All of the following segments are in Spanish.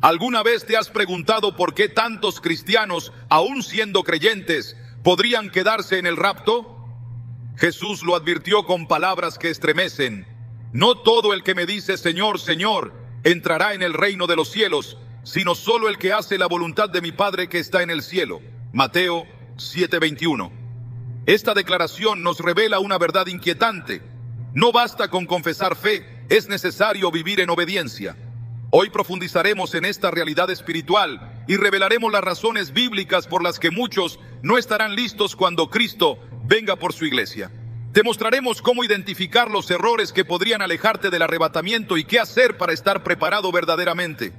¿Alguna vez te has preguntado por qué tantos cristianos, aún siendo creyentes, podrían quedarse en el rapto? Jesús lo advirtió con palabras que estremecen. No todo el que me dice Señor, Señor, entrará en el reino de los cielos, sino solo el que hace la voluntad de mi Padre que está en el cielo. Mateo 7:21. Esta declaración nos revela una verdad inquietante. No basta con confesar fe, es necesario vivir en obediencia. Hoy profundizaremos en esta realidad espiritual y revelaremos las razones bíblicas por las que muchos no estarán listos cuando Cristo venga por su iglesia. Te mostraremos cómo identificar los errores que podrían alejarte del arrebatamiento y qué hacer para estar preparado verdaderamente.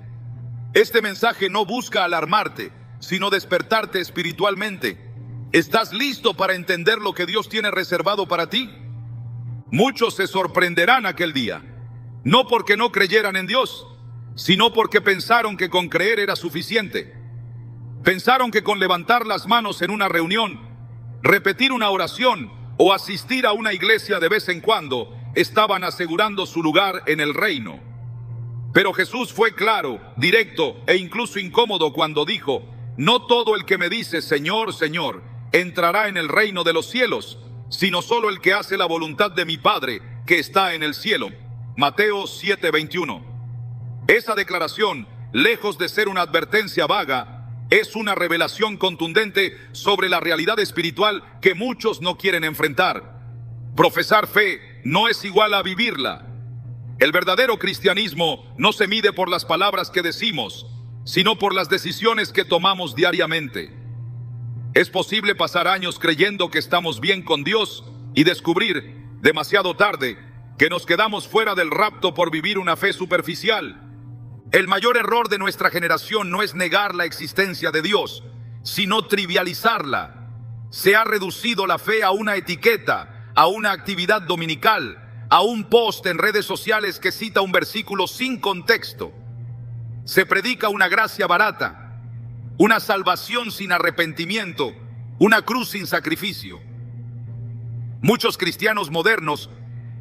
Este mensaje no busca alarmarte, sino despertarte espiritualmente. ¿Estás listo para entender lo que Dios tiene reservado para ti? Muchos se sorprenderán aquel día, no porque no creyeran en Dios, sino porque pensaron que con creer era suficiente. Pensaron que con levantar las manos en una reunión, repetir una oración o asistir a una iglesia de vez en cuando, estaban asegurando su lugar en el reino. Pero Jesús fue claro, directo e incluso incómodo cuando dijo: no todo el que me dice Señor, Señor, entrará en el reino de los cielos, sino solo el que hace la voluntad de mi Padre que está en el cielo. Mateo 7:21. Esa declaración, lejos de ser una advertencia vaga, es una revelación contundente sobre la realidad espiritual que muchos no quieren enfrentar. Profesar fe no es igual a vivirla. El verdadero cristianismo no se mide por las palabras que decimos, sino por las decisiones que tomamos diariamente. Es posible pasar años creyendo que estamos bien con Dios y descubrir, demasiado tarde, que nos quedamos fuera del rapto por vivir una fe superficial. El mayor error de nuestra generación no es negar la existencia de Dios, sino trivializarla. Se ha reducido la fe a una etiqueta, a una actividad dominical, a un post en redes sociales que cita un versículo sin contexto. Se predica una gracia barata, una salvación sin arrepentimiento, una cruz sin sacrificio. Muchos cristianos modernos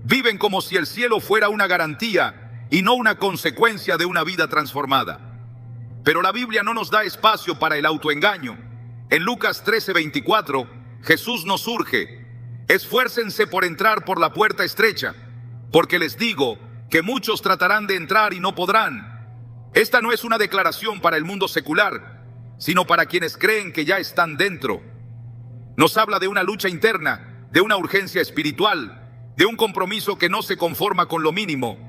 viven como si el cielo fuera una garantía y no una consecuencia de una vida transformada. Pero la Biblia no nos da espacio para el autoengaño. En Lucas 13:24, Jesús nos urge: esfuércense por entrar por la puerta estrecha, porque les digo que muchos tratarán de entrar y no podrán. Esta no es una declaración para el mundo secular, sino para quienes creen que ya están dentro. Nos habla de una lucha interna, de una urgencia espiritual, de un compromiso que no se conforma con lo mínimo.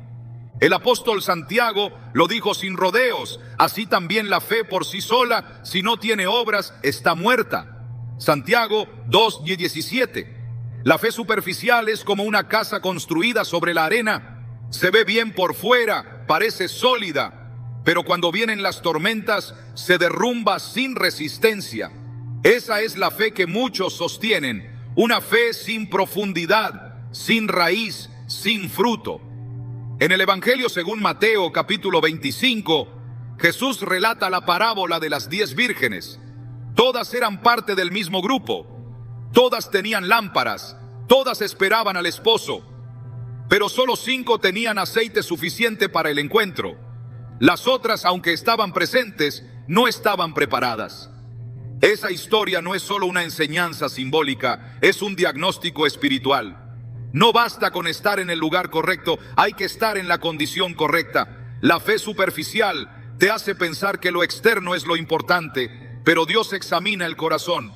El apóstol Santiago lo dijo sin rodeos: así también la fe por sí sola, si no tiene obras, está muerta. Santiago 2:17. La fe superficial es como una casa construida sobre la arena. Se ve bien por fuera, parece sólida, pero cuando vienen las tormentas, se derrumba sin resistencia. Esa es la fe que muchos sostienen, una fe sin profundidad, sin raíz, sin fruto. En el Evangelio según Mateo, capítulo 25, Jesús relata la parábola de las 10 vírgenes. Todas eran parte del mismo grupo. Todas tenían lámparas, todas esperaban al esposo, pero solo 5 tenían aceite suficiente para el encuentro. Las otras, aunque estaban presentes, no estaban preparadas. Esa historia no es solo una enseñanza simbólica, es un diagnóstico espiritual. No basta con estar en el lugar correcto, hay que estar en la condición correcta. La fe superficial te hace pensar que lo externo es lo importante, pero Dios examina el corazón.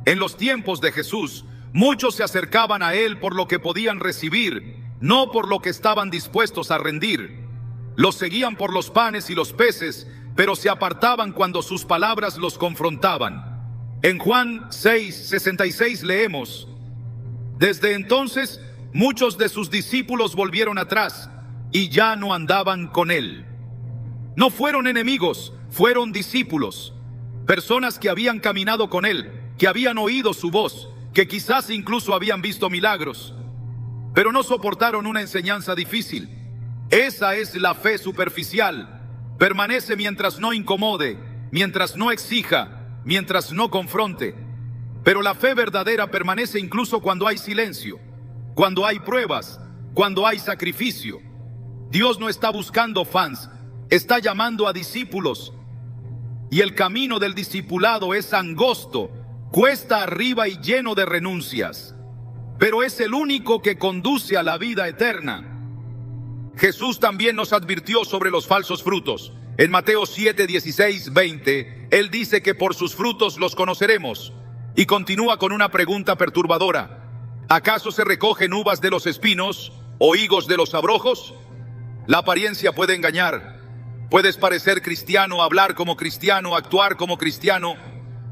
En los tiempos de Jesús, muchos se acercaban a Él por lo que podían recibir, no por lo que estaban dispuestos a rendir. Los seguían por los panes y los peces, pero se apartaban cuando sus palabras los confrontaban. En Juan 6:66 leemos: desde entonces, muchos de sus discípulos volvieron atrás y ya no andaban con Él. No fueron enemigos, fueron discípulos. Personas que habían caminado con Él, que habían oído su voz, que quizás incluso habían visto milagros, pero no soportaron una enseñanza difícil. Esa es la fe superficial. Permanece mientras no incomode, mientras no exija, mientras no confronte. Pero la fe verdadera permanece incluso cuando hay silencio, cuando hay pruebas, cuando hay sacrificio. Dios no está buscando fans, está llamando a discípulos. Y el camino del discipulado es angosto, cuesta arriba y lleno de renuncias, pero es el único que conduce a la vida eterna. Jesús también nos advirtió sobre los falsos frutos. En Mateo 7, 16, 20, Él dice que por sus frutos los conoceremos. Y continúa con una pregunta perturbadora. ¿Acaso se recogen uvas de los espinos o higos de los abrojos? La apariencia puede engañar. Puedes parecer cristiano, hablar como cristiano, actuar como cristiano,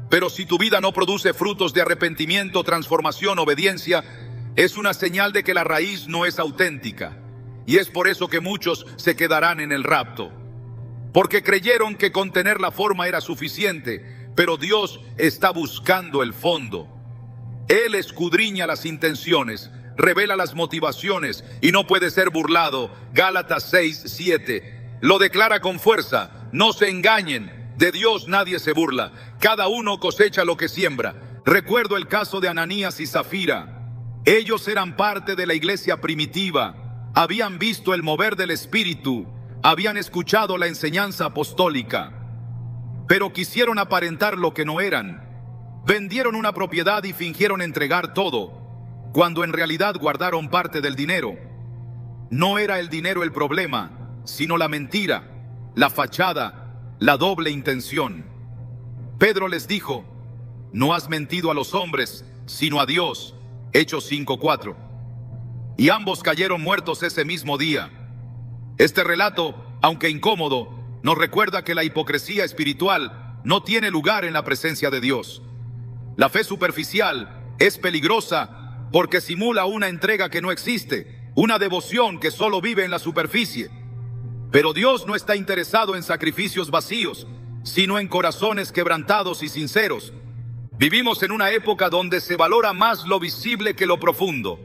pero si tu vida no produce frutos de arrepentimiento, transformación, obediencia, es una señal de que la raíz no es auténtica. Y es por eso que muchos se quedarán en el rapto, porque creyeron que con tener la forma era suficiente, pero Dios está buscando el fondo. Él escudriña las intenciones, revela las motivaciones y no puede ser burlado. Gálatas 6, 7 lo declara con fuerza: no se engañen, de Dios nadie se burla, cada uno cosecha lo que siembra. Recuerdo el caso de Ananías y Zafira. Ellos eran parte de la iglesia primitiva, habían visto el mover del Espíritu, habían escuchado la enseñanza apostólica, pero quisieron aparentar lo que no eran. Vendieron una propiedad y fingieron entregar todo, cuando en realidad guardaron parte del dinero. No era el dinero el problema, sino la mentira, la fachada, la doble intención. Pedro les dijo: no has mentido a los hombres, sino a Dios. Hechos 5:4. Y ambos cayeron muertos ese mismo día. Este relato, aunque incómodo, nos recuerda que la hipocresía espiritual no tiene lugar en la presencia de Dios. La fe superficial es peligrosa porque simula una entrega que no existe, una devoción que solo vive en la superficie. Pero Dios no está interesado en sacrificios vacíos, sino en corazones quebrantados y sinceros. Vivimos en una época donde se valora más lo visible que lo profundo,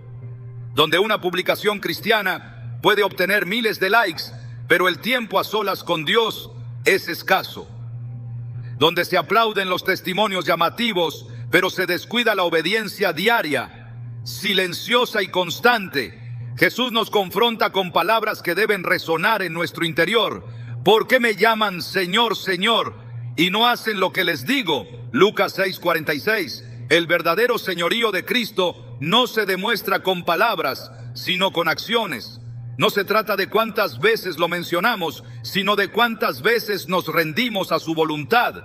donde una publicación cristiana puede obtener miles de likes, pero el tiempo a solas con Dios es escaso, donde se aplauden los testimonios llamativos, pero se descuida la obediencia diaria, silenciosa y constante. Jesús nos confronta con palabras que deben resonar en nuestro interior. ¿Por qué me llaman Señor, Señor, y no hacen lo que les digo? Lucas 6:46. El verdadero señorío de Cristo no se demuestra con palabras, sino con acciones. No se trata de cuántas veces lo mencionamos, sino de cuántas veces nos rendimos a su voluntad.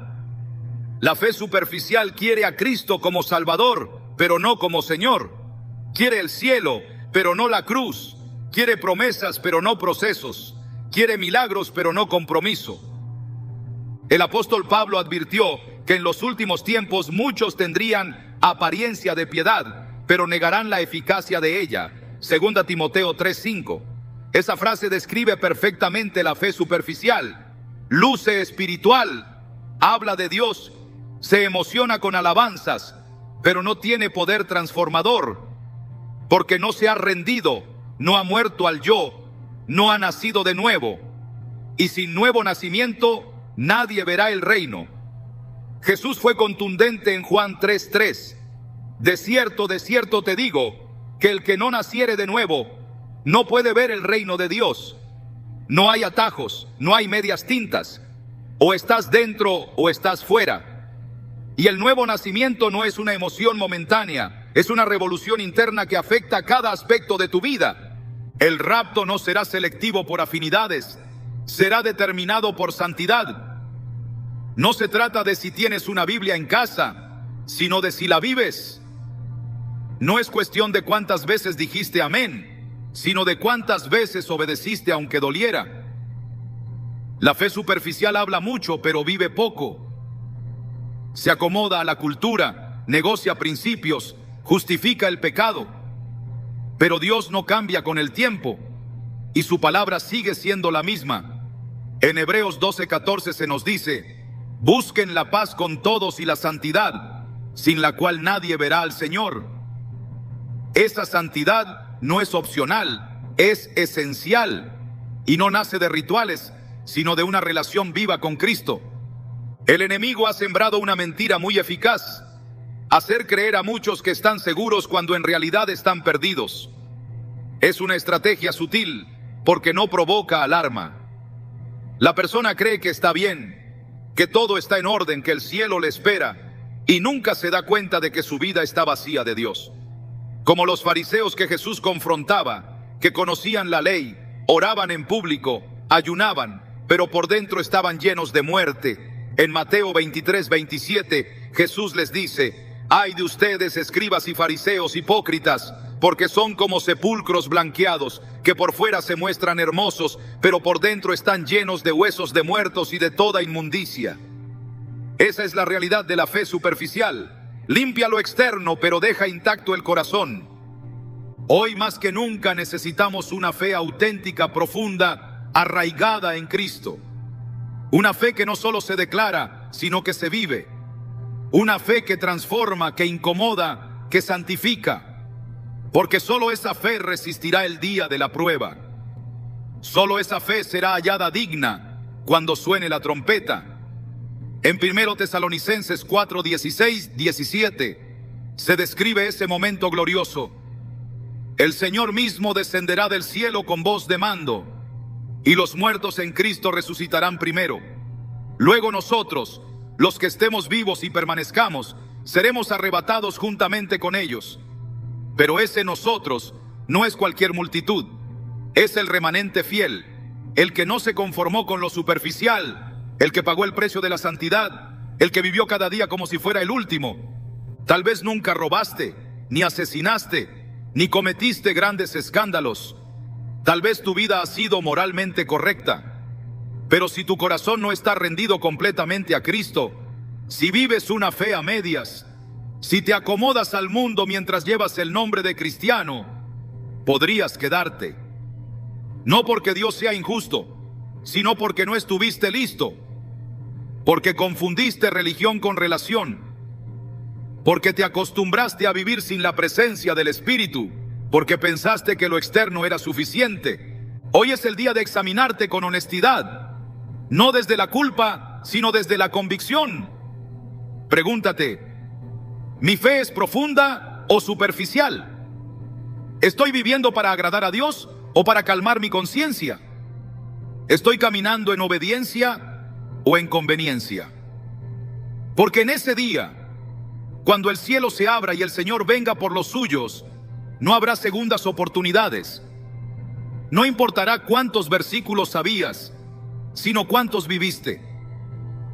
La fe superficial quiere a Cristo como Salvador, pero no como Señor. Quiere el cielo, pero no la cruz. Quiere promesas, pero no procesos. Quiere milagros, pero no compromiso. El apóstol Pablo advirtió que en los últimos tiempos muchos tendrían apariencia de piedad, pero negarán la eficacia de ella. 2 Timoteo 3:5. Esa frase describe perfectamente la fe superficial. Luce espiritual, habla de Dios, se emociona con alabanzas, pero no tiene poder transformador, porque no se ha rendido, no ha muerto al yo, no ha nacido de nuevo. Y sin nuevo nacimiento, nadie verá el reino. Jesús fue contundente en Juan 3:3. De cierto te digo, que el que no naciere de nuevo, no puede ver el reino de Dios. No hay atajos, no hay medias tintas. O estás dentro o estás fuera. Y el nuevo nacimiento no es una emoción momentánea, es una revolución interna que afecta cada aspecto de tu vida. El rapto no será selectivo por afinidades, será determinado por santidad. No se trata de si tienes una Biblia en casa, sino de si la vives. No es cuestión de cuántas veces dijiste amén, sino de cuántas veces obedeciste aunque doliera. La fe superficial habla mucho, pero vive poco. Se acomoda a la cultura, negocia principios, justifica el pecado. Pero Dios no cambia con el tiempo, y su palabra sigue siendo la misma. En Hebreos 12:14 se nos dice: busquen la paz con todos y la santidad, sin la cual nadie verá al Señor. Esa santidad no es opcional, es esencial, y no nace de rituales, sino de una relación viva con Cristo. El enemigo ha sembrado una mentira muy eficaz: hacer creer a muchos que están seguros cuando en realidad están perdidos. Es una estrategia sutil porque no provoca alarma. La persona cree que está bien, que todo está en orden, que el cielo le espera, y nunca se da cuenta de que su vida está vacía de Dios. Como los fariseos que Jesús confrontaba, que conocían la ley, oraban en público, ayunaban, pero por dentro estaban llenos de muerte. En Mateo 23:27, Jesús les dice: «Ay de ustedes, escribas y fariseos hipócritas, porque son como sepulcros blanqueados, que por fuera se muestran hermosos, pero por dentro están llenos de huesos de muertos y de toda inmundicia». Esa es la realidad de la fe superficial. Limpia lo externo, pero deja intacto el corazón. Hoy más que nunca necesitamos una fe auténtica, profunda, arraigada en Cristo. Una fe que no solo se declara, sino que se vive. Una fe que transforma, que incomoda, que santifica. Porque solo esa fe resistirá el día de la prueba. Solo esa fe será hallada digna cuando suene la trompeta. En 1 Tesalonicenses 4:16-17 se describe ese momento glorioso. El Señor mismo descenderá del cielo con voz de mando, y los muertos en Cristo resucitarán primero. Luego nosotros, los que estemos vivos y permanezcamos, seremos arrebatados juntamente con ellos. Pero ese nosotros no es cualquier multitud, es el remanente fiel, el que no se conformó con lo superficial, el que pagó el precio de la santidad, el que vivió cada día como si fuera el último. Tal vez nunca robaste, ni asesinaste, ni cometiste grandes escándalos. Tal vez tu vida ha sido moralmente correcta. Pero si tu corazón no está rendido completamente a Cristo, si vives una fe a medias, si te acomodas al mundo mientras llevas el nombre de cristiano, podrías quedarte. No porque Dios sea injusto, sino porque no estuviste listo. Porque confundiste religión con relación. Porque te acostumbraste a vivir sin la presencia del Espíritu. Porque pensaste que lo externo era suficiente. Hoy es el día de examinarte con honestidad. No desde la culpa, sino desde la convicción. Pregúntate: ¿mi fe es profunda o superficial? ¿Estoy viviendo para agradar a Dios o para calmar mi conciencia? ¿Estoy caminando en obediencia o en conveniencia? Porque en ese día, cuando el cielo se abra y el Señor venga por los suyos, no habrá segundas oportunidades. No importará cuántos versículos sabías, sino cuántos viviste.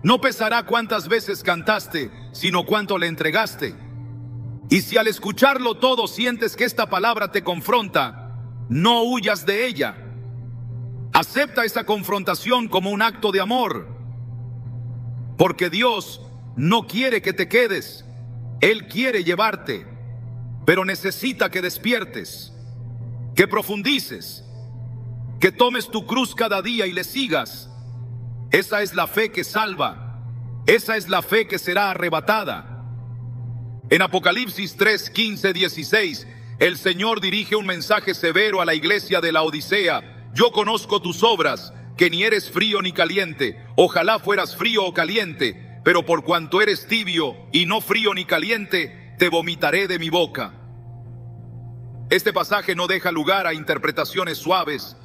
No pesará cuántas veces cantaste, sino cuánto le entregaste. Y si al escucharlo todo sientes que esta palabra te confronta, no huyas de ella. Acepta esa confrontación como un acto de amor. Porque Dios no quiere que te quedes. Él quiere llevarte, pero necesita que despiertes, que profundices, que tomes tu cruz cada día y le sigas. Esa es la fe que salva. Esa es la fe que será arrebatada. En Apocalipsis 3:15-16, el Señor dirige un mensaje severo a la iglesia de la Odisea. Yo conozco tus obras, que ni eres frío ni caliente. Ojalá fueras frío o caliente, pero por cuanto eres tibio y no frío ni caliente, te vomitaré de mi boca. Este pasaje no deja lugar a interpretaciones suaves.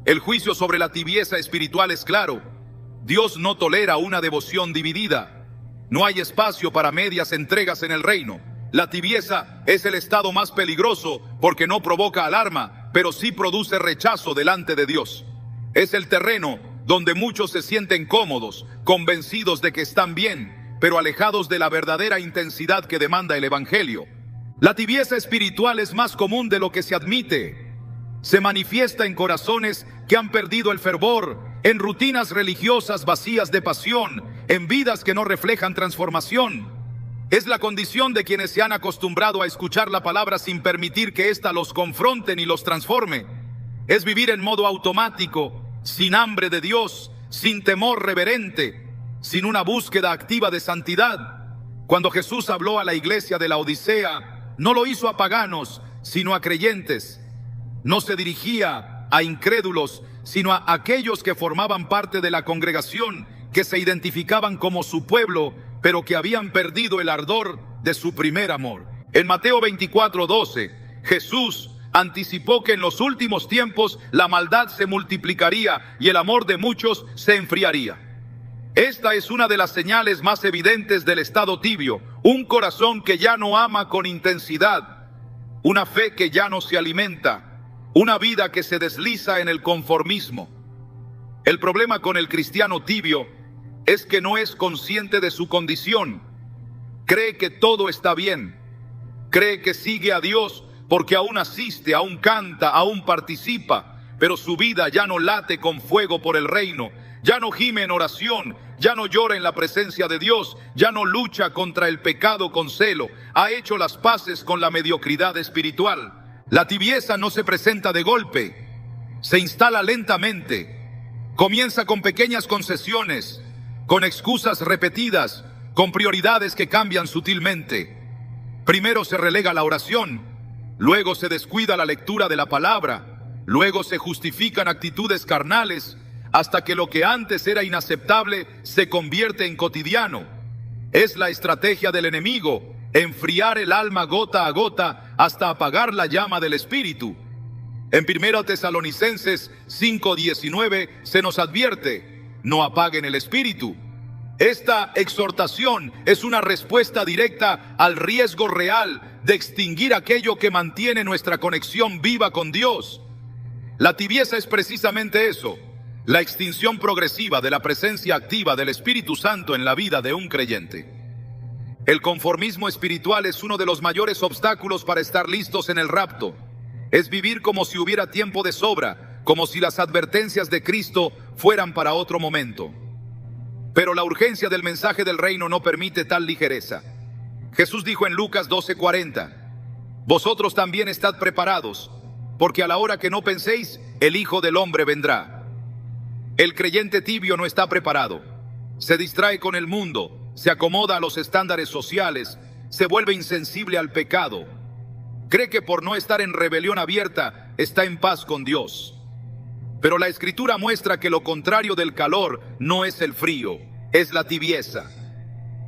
El juicio sobre la tibieza espiritual es claro. Dios no tolera una devoción dividida. No hay espacio para medias entregas en el reino. La tibieza es el estado más peligroso porque no provoca alarma, pero sí produce rechazo delante de Dios. Es el terreno donde muchos se sienten cómodos, convencidos de que están bien, pero alejados de la verdadera intensidad que demanda el Evangelio. La tibieza espiritual es más común de lo que se admite. Se manifiesta en corazones que han perdido el fervor, en rutinas religiosas vacías de pasión, en vidas que no reflejan transformación. Es la condición de quienes se han acostumbrado a escuchar la palabra sin permitir que ésta los confronte ni los transforme. Es vivir en modo automático, sin hambre de Dios, sin temor reverente, sin una búsqueda activa de santidad. Cuando Jesús habló a la iglesia de la Odisea, no lo hizo a paganos, sino a creyentes. No se dirigía a incrédulos, sino a aquellos que formaban parte de la congregación, que se identificaban como su pueblo, pero que habían perdido el ardor de su primer amor. En Mateo 24:12, Jesús anticipó que en los últimos tiempos la maldad se multiplicaría y el amor de muchos se enfriaría. Esta es una de las señales más evidentes del estado tibio, un corazón que ya no ama con intensidad, una fe que ya no se alimenta, una vida que se desliza en el conformismo. El problema con el cristiano tibio es que no es consciente de su condición. Cree que todo está bien, cree que sigue a Dios porque aún asiste, aún canta, aún participa, pero su vida ya no late con fuego por el reino, ya no gime en oración, ya no llora en la presencia de Dios, ya no lucha contra el pecado con celo, ha hecho las paces con la mediocridad espiritual. La tibieza no se presenta de golpe, se instala lentamente, comienza con pequeñas concesiones, con excusas repetidas, con prioridades que cambian sutilmente. Primero se relega la oración, luego se descuida la lectura de la palabra, luego se justifican actitudes carnales, hasta que lo que antes era inaceptable se convierte en cotidiano. Es la estrategia del enemigo, enfriar el alma gota a gota hasta apagar la llama del espíritu. En 1 Tesalonicenses 5:19 se nos advierte: no apaguen el espíritu. Esta exhortación es una respuesta directa al riesgo real de extinguir aquello que mantiene nuestra conexión viva con Dios. La tibieza es precisamente eso, la extinción progresiva de la presencia activa del Espíritu Santo en la vida de un creyente. El conformismo espiritual es uno de los mayores obstáculos para estar listos en el rapto. Es vivir como si hubiera tiempo de sobra, como si las advertencias de Cristo fueran para otro momento. Pero la urgencia del mensaje del reino no permite tal ligereza. Jesús dijo en Lucas 12:40, vosotros también estad preparados, porque a la hora que no penséis, el Hijo del Hombre vendrá. El creyente tibio no está preparado. Se distrae con el mundo, se acomoda a los estándares sociales, se vuelve insensible al pecado. Cree que por no estar en rebelión abierta, está en paz con Dios. Pero la Escritura muestra que lo contrario del calor no es el frío, es la tibieza.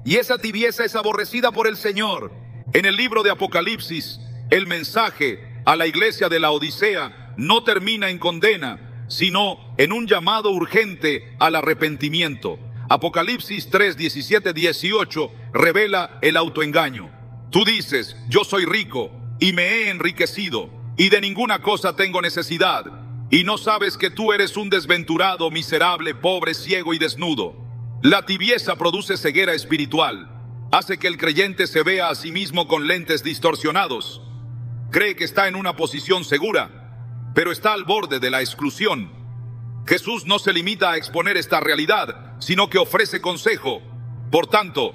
Y esa tibieza es aborrecida por el Señor. En el libro de Apocalipsis, el mensaje a la iglesia de la Odisea no termina en condena, sino en un llamado urgente al arrepentimiento. Apocalipsis 3, 17, 18 revela el autoengaño. Tú dices, yo soy rico y me he enriquecido y de ninguna cosa tengo necesidad. Y no sabes que tú eres un desventurado, miserable, pobre, ciego y desnudo. La tibieza produce ceguera espiritual. Hace que el creyente se vea a sí mismo con lentes distorsionados. Cree que está en una posición segura, pero está al borde de la exclusión. Jesús no se limita a exponer esta realidad, sino que ofrece consejo. Por tanto,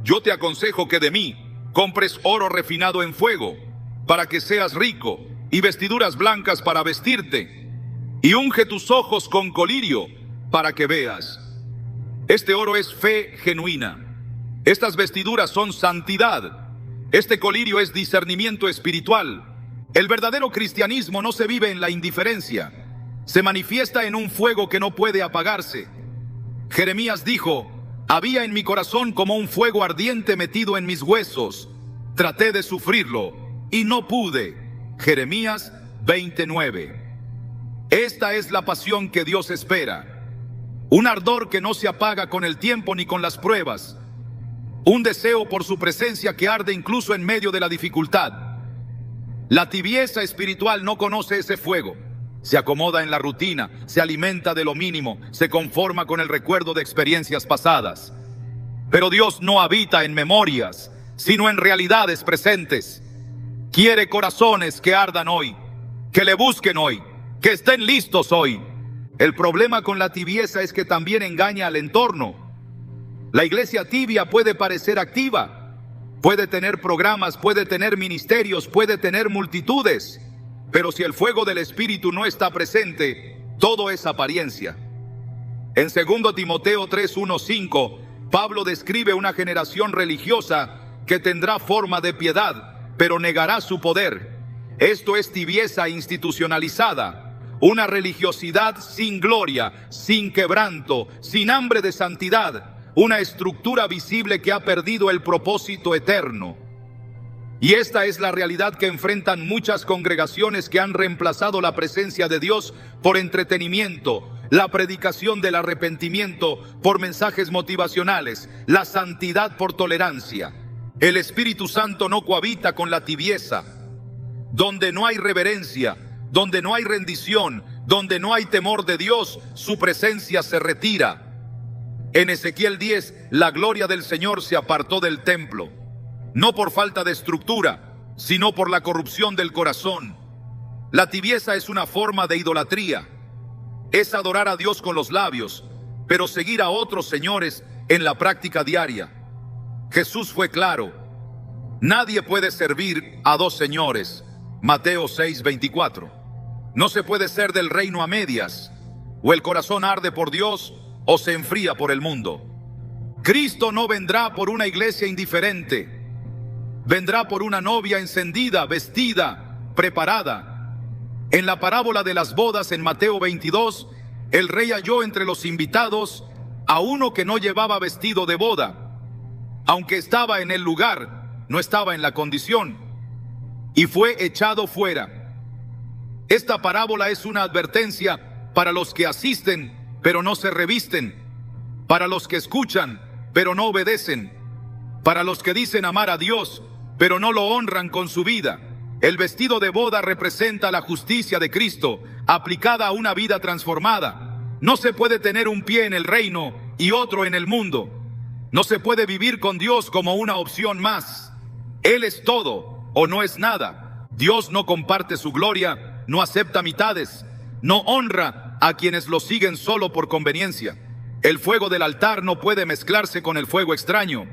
yo te aconsejo que de mí compres oro refinado en fuego, para que seas rico, y vestiduras blancas para vestirte, y unge tus ojos con colirio, para que veas. Este oro es fe genuina. Estas vestiduras son santidad. Este colirio es discernimiento espiritual. El verdadero cristianismo no se vive en la indiferencia. Se manifiesta en un fuego que no puede apagarse. Jeremías dijo, había en mi corazón como un fuego ardiente metido en mis huesos. Traté de sufrirlo y no pude. Jeremías 29. Esta es la pasión que Dios espera. Un ardor que no se apaga con el tiempo ni con las pruebas. Un deseo por su presencia que arde incluso en medio de la dificultad. La tibieza espiritual no conoce ese fuego. Se acomoda en la rutina, se alimenta de lo mínimo, se conforma con el recuerdo de experiencias pasadas. Pero Dios no habita en memorias, sino en realidades presentes. Quiere corazones que ardan hoy, que le busquen hoy, que estén listos hoy. El problema con la tibieza es que también engaña al entorno. La iglesia tibia puede parecer activa, puede tener programas, puede tener ministerios, puede tener multitudes, pero si el fuego del Espíritu no está presente, todo es apariencia. En 2 Timoteo 3:1-5, Pablo describe una generación religiosa que tendrá forma de piedad, pero negará su poder. Esto es tibieza institucionalizada. Una religiosidad sin gloria, sin quebranto, sin hambre de santidad, una estructura visible que ha perdido el propósito eterno. Y esta es la realidad que enfrentan muchas congregaciones que han reemplazado la presencia de Dios por entretenimiento, la predicación del arrepentimiento por mensajes motivacionales, la santidad por tolerancia. El Espíritu Santo no cohabita con la tibieza. Donde no hay reverencia, donde no hay rendición, donde no hay temor de Dios, su presencia se retira. En Ezequiel 10, la gloria del Señor se apartó del templo, no por falta de estructura, sino por la corrupción del corazón. La tibieza es una forma de idolatría. Es adorar a Dios con los labios, pero seguir a otros señores en la práctica diaria. Jesús fue claro: nadie puede servir a dos señores. Mateo 6:24. No se puede ser del reino a medias. O el corazón arde por Dios o se enfría por el mundo. Cristo no vendrá por una iglesia indiferente. Vendrá por una novia encendida, vestida, preparada. En la parábola de las bodas en Mateo 22, el rey halló entre los invitados a uno que no llevaba vestido de boda. Aunque estaba en el lugar, no estaba en la condición, y fue echado fuera. Esta parábola es una advertencia para los que asisten, pero no se revisten, para los que escuchan, pero no obedecen, para los que dicen amar a Dios, pero no lo honran con su vida. El vestido de boda representa la justicia de Cristo, aplicada a una vida transformada. No se puede tener un pie en el reino y otro en el mundo. No se puede vivir con Dios como una opción más. Él es todo o no es nada. Dios no comparte su gloria, no acepta mitades, no honra a quienes lo siguen solo por conveniencia. El fuego del altar no puede mezclarse con el fuego extraño.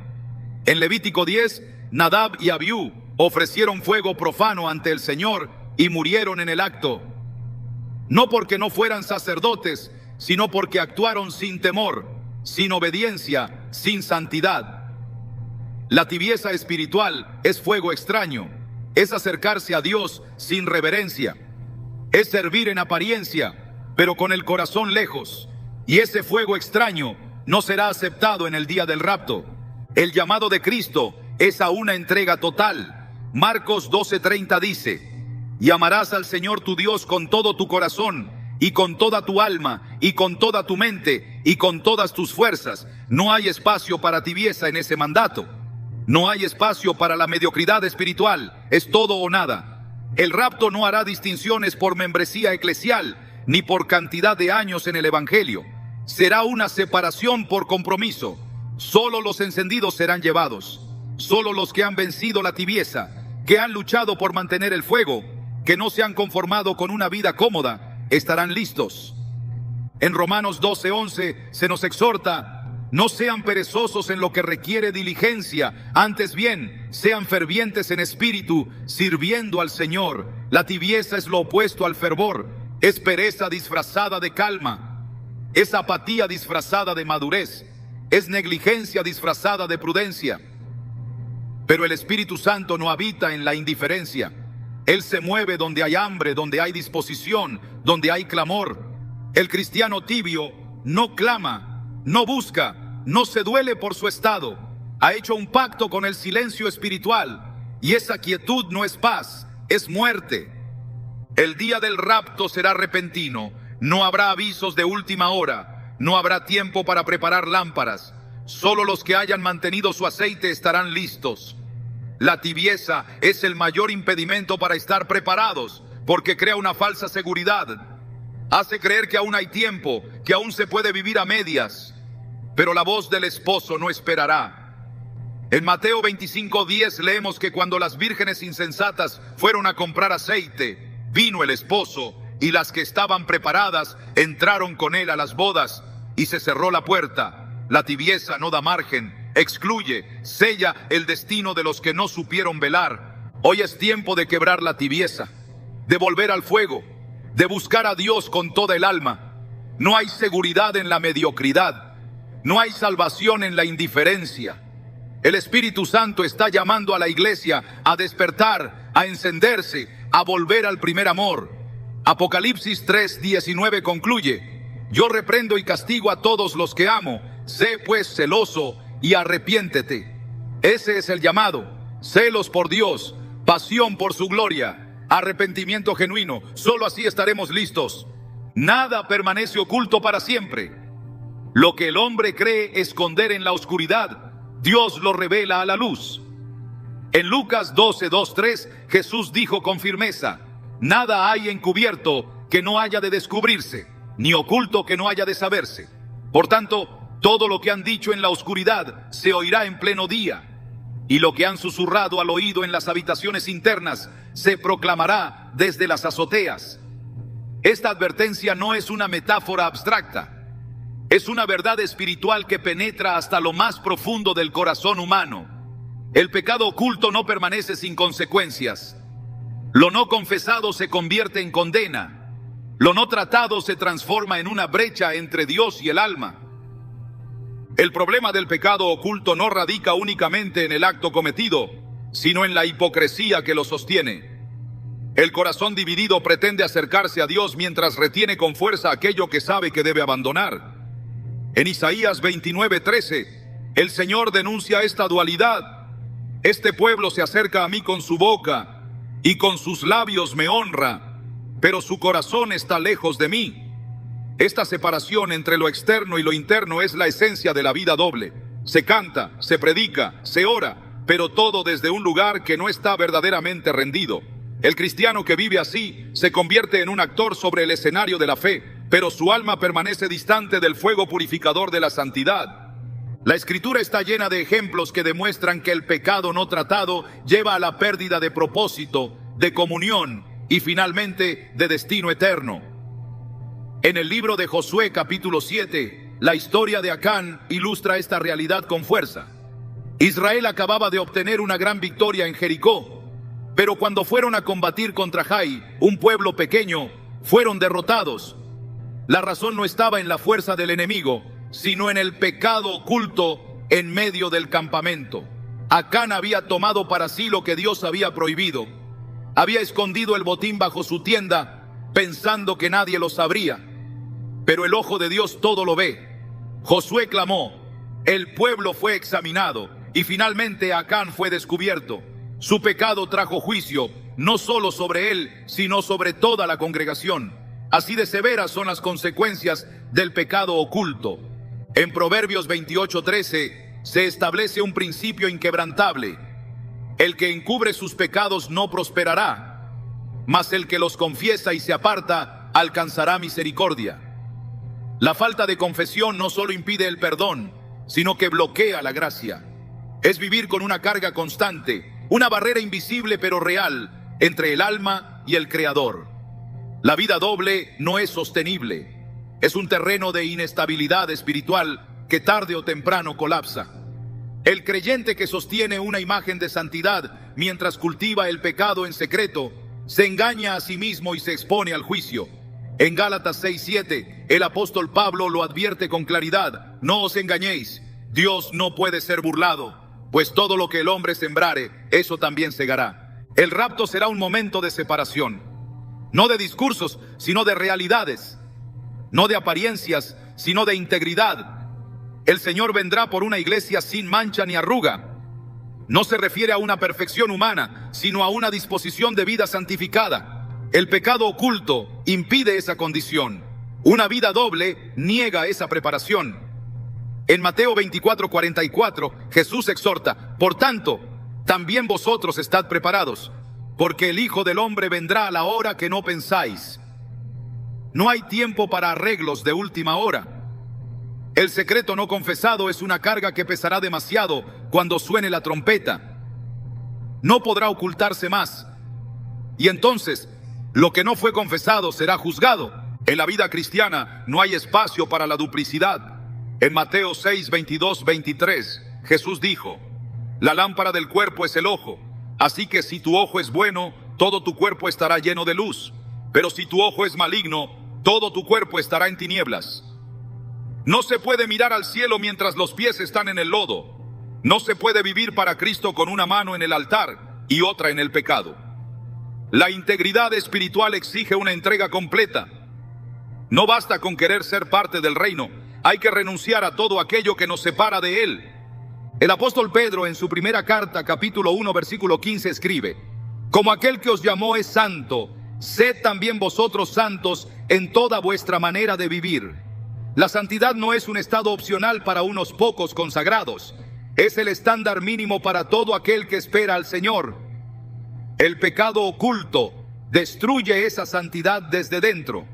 En Levítico 10, Nadab y Abiú ofrecieron fuego profano ante el Señor y murieron en el acto. No porque no fueran sacerdotes, sino porque actuaron sin temor, sin obediencia, sin santidad. La tibieza espiritual es fuego extraño, es acercarse a Dios sin reverencia, es servir en apariencia, pero con el corazón lejos, y ese fuego extraño no será aceptado en el día del rapto. El llamado de Cristo es a una entrega total. Marcos 12:30 dice: y amarás al Señor tu Dios con todo tu corazón, y con toda tu alma, y con toda tu mente, y con todas tus fuerzas. No hay espacio para tibieza en ese mandato. No hay espacio para la mediocridad espiritual. Es todo o nada. El rapto no hará distinciones por membresía eclesial, ni por cantidad de años en el Evangelio. Será una separación por compromiso. Solo los encendidos serán llevados. Solo los que han vencido la tibieza, que han luchado por mantener el fuego, que no se han conformado con una vida cómoda, estarán listos. En Romanos 12:11 se nos exhorta: no sean perezosos en lo que requiere diligencia, antes bien, sean fervientes en espíritu, sirviendo al Señor. La tibieza es lo opuesto al fervor, es pereza disfrazada de calma, es apatía disfrazada de madurez, es negligencia disfrazada de prudencia. Pero el Espíritu Santo no habita en la indiferencia. Él se mueve donde hay hambre, donde hay disposición, donde hay clamor. El cristiano tibio no clama, no busca, no se duele por su estado. Ha hecho un pacto con el silencio espiritual, y esa quietud no es paz, es muerte. El día del rapto será repentino. No habrá avisos de última hora, no habrá tiempo para preparar lámparas. Solo los que hayan mantenido su aceite estarán listos. La tibieza es el mayor impedimento para estar preparados, porque crea una falsa seguridad. Hace creer que aún hay tiempo, que aún se puede vivir a medias. Pero la voz del esposo no esperará. En Mateo 25:10 leemos que cuando las vírgenes insensatas fueron a comprar aceite, vino el esposo, y las que estaban preparadas entraron con él a las bodas, y se cerró la puerta. La tibieza no da margen, excluye, sella el destino de los que no supieron velar. Hoy es tiempo de quebrar la tibieza, de volver al fuego, de buscar a Dios con toda el alma. No hay seguridad en la mediocridad, no hay salvación en la indiferencia. El Espíritu Santo está llamando a la iglesia a despertar, a encenderse, a volver al primer amor. Apocalipsis 3:19 concluye: yo reprendo y castigo a todos los que amo. Sé pues celoso y arrepiéntete. Ese es el llamado. celos por Dios, pasión por su gloria, arrepentimiento genuino. Solo así estaremos listos. Nada permanece oculto para siempre. Lo que el hombre cree esconder en la oscuridad, Dios lo revela a la luz. En Lucas 12:2-3, Jesús dijo con firmeza: nada hay encubierto que no haya de descubrirse, ni oculto que no haya de saberse. Por tanto, todo lo que han dicho en la oscuridad se oirá en pleno día, y lo que han susurrado al oído en las habitaciones internas se proclamará desde las azoteas. Esta advertencia no es una metáfora abstracta, es una verdad espiritual que penetra hasta lo más profundo del corazón humano. El pecado oculto no permanece sin consecuencias. Lo no confesado se convierte en condena. Lo no tratado se transforma en una brecha entre Dios y el alma. El problema del pecado oculto no radica únicamente en el acto cometido, sino en la hipocresía que lo sostiene. El corazón dividido pretende acercarse a Dios mientras retiene con fuerza aquello que sabe que debe abandonar. En Isaías 29:13, el Señor denuncia esta dualidad. Este pueblo se acerca a mí con su boca y con sus labios me honra, pero su corazón está lejos de mí. Esta separación entre lo externo y lo interno es la esencia de la vida doble. Se canta, se predica, se ora, pero todo desde un lugar que no está verdaderamente rendido. El cristiano que vive así se convierte en un actor sobre el escenario de la fe, pero su alma permanece distante del fuego purificador de la santidad. La Escritura está llena de ejemplos que demuestran que el pecado no tratado lleva a la pérdida de propósito, de comunión y finalmente de destino eterno. En el libro de Josué capítulo 7, la historia de Acán ilustra esta realidad con fuerza. Israel acababa de obtener una gran victoria en Jericó, pero cuando fueron a combatir contra Jai, un pueblo pequeño, fueron derrotados. La razón no estaba en la fuerza del enemigo, sino en el pecado oculto en medio del campamento. Acán había tomado para sí lo que Dios había prohibido. Había escondido el botín bajo su tienda, pensando que nadie lo sabría. Pero el ojo de Dios todo lo ve. Josué clamó, el pueblo fue examinado, y finalmente Acán fue descubierto. Su pecado trajo juicio, no solo sobre él, sino sobre toda la congregación. Así de severas son las consecuencias del pecado oculto. En Proverbios 28:13 se establece un principio inquebrantable. El que encubre sus pecados no prosperará, mas el que los confiesa y se aparta alcanzará misericordia. La falta de confesión no solo impide el perdón, sino que bloquea la gracia. Es vivir con una carga constante, una barrera invisible pero real entre el alma y el Creador. La vida doble no es sostenible. Es un terreno de inestabilidad espiritual que tarde o temprano colapsa. El creyente que sostiene una imagen de santidad mientras cultiva el pecado en secreto, se engaña a sí mismo y se expone al juicio. En Gálatas 6:7, el apóstol Pablo lo advierte con claridad: no os engañéis, Dios no puede ser burlado, pues todo lo que el hombre sembrare, eso también segará. El rapto será un momento de separación, no de discursos, sino de realidades, no de apariencias, sino de integridad. El Señor vendrá por una iglesia sin mancha ni arruga. No se refiere a una perfección humana, sino a una disposición de vida santificada. El pecado oculto impide esa condición. Una vida doble niega esa preparación. En Mateo 24:44, Jesús exhorta: por tanto, también vosotros estad preparados, porque el Hijo del Hombre vendrá a la hora que no pensáis. No hay tiempo para arreglos de última hora. El secreto no confesado es una carga que pesará demasiado cuando suene la trompeta. No podrá ocultarse más. Y entonces, lo que no fue confesado será juzgado. En la vida cristiana no hay espacio para la duplicidad. En Mateo 6:22-23, Jesús dijo: la lámpara del cuerpo es el ojo. Así que si tu ojo es bueno, todo tu cuerpo estará lleno de luz. Pero si tu ojo es maligno, todo tu cuerpo estará en tinieblas. No se puede mirar al cielo mientras los pies están en el lodo. No se puede vivir para Cristo con una mano en el altar y otra en el pecado. La integridad espiritual exige una entrega completa. No basta con querer ser parte del reino, hay que renunciar a todo aquello que nos separa de él. El apóstol Pedro en su primera carta, capítulo 1, versículo 15, escribe: como aquel que os llamó es santo, sed también vosotros santos en toda vuestra manera de vivir. La santidad no es un estado opcional para unos pocos consagrados, es el estándar mínimo para todo aquel que espera al Señor. El pecado oculto destruye esa santidad desde dentro.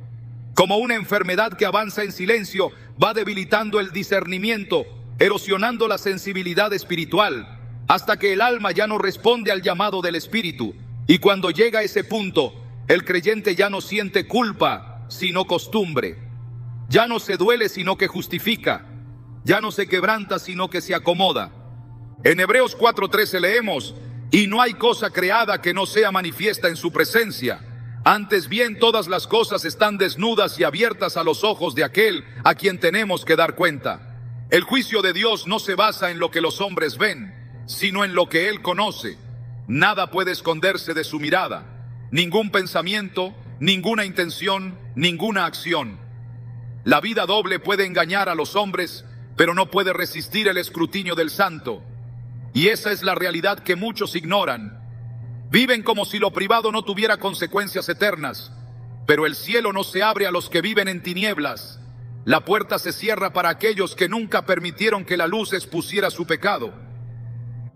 Como una enfermedad que avanza en silencio, va debilitando el discernimiento, erosionando la sensibilidad espiritual, hasta que el alma ya no responde al llamado del Espíritu. Y cuando llega a ese punto, el creyente ya no siente culpa, sino costumbre. Ya no se duele, sino que justifica. Ya no se quebranta, sino que se acomoda. En Hebreos 4:13 leemos: y no hay cosa creada que no sea manifiesta en su presencia. Antes bien, todas las cosas están desnudas y abiertas a los ojos de aquel a quien tenemos que dar cuenta. El juicio de Dios no se basa en lo que los hombres ven, sino en lo que Él conoce. Nada puede esconderse de su mirada, ningún pensamiento, ninguna intención, ninguna acción. La vida doble puede engañar a los hombres, pero no puede resistir el escrutinio del Santo. Y esa es la realidad que muchos ignoran. Viven como si lo privado no tuviera consecuencias eternas, pero el cielo no se abre a los que viven en tinieblas. La puerta se cierra para aquellos que nunca permitieron que la luz expusiera su pecado.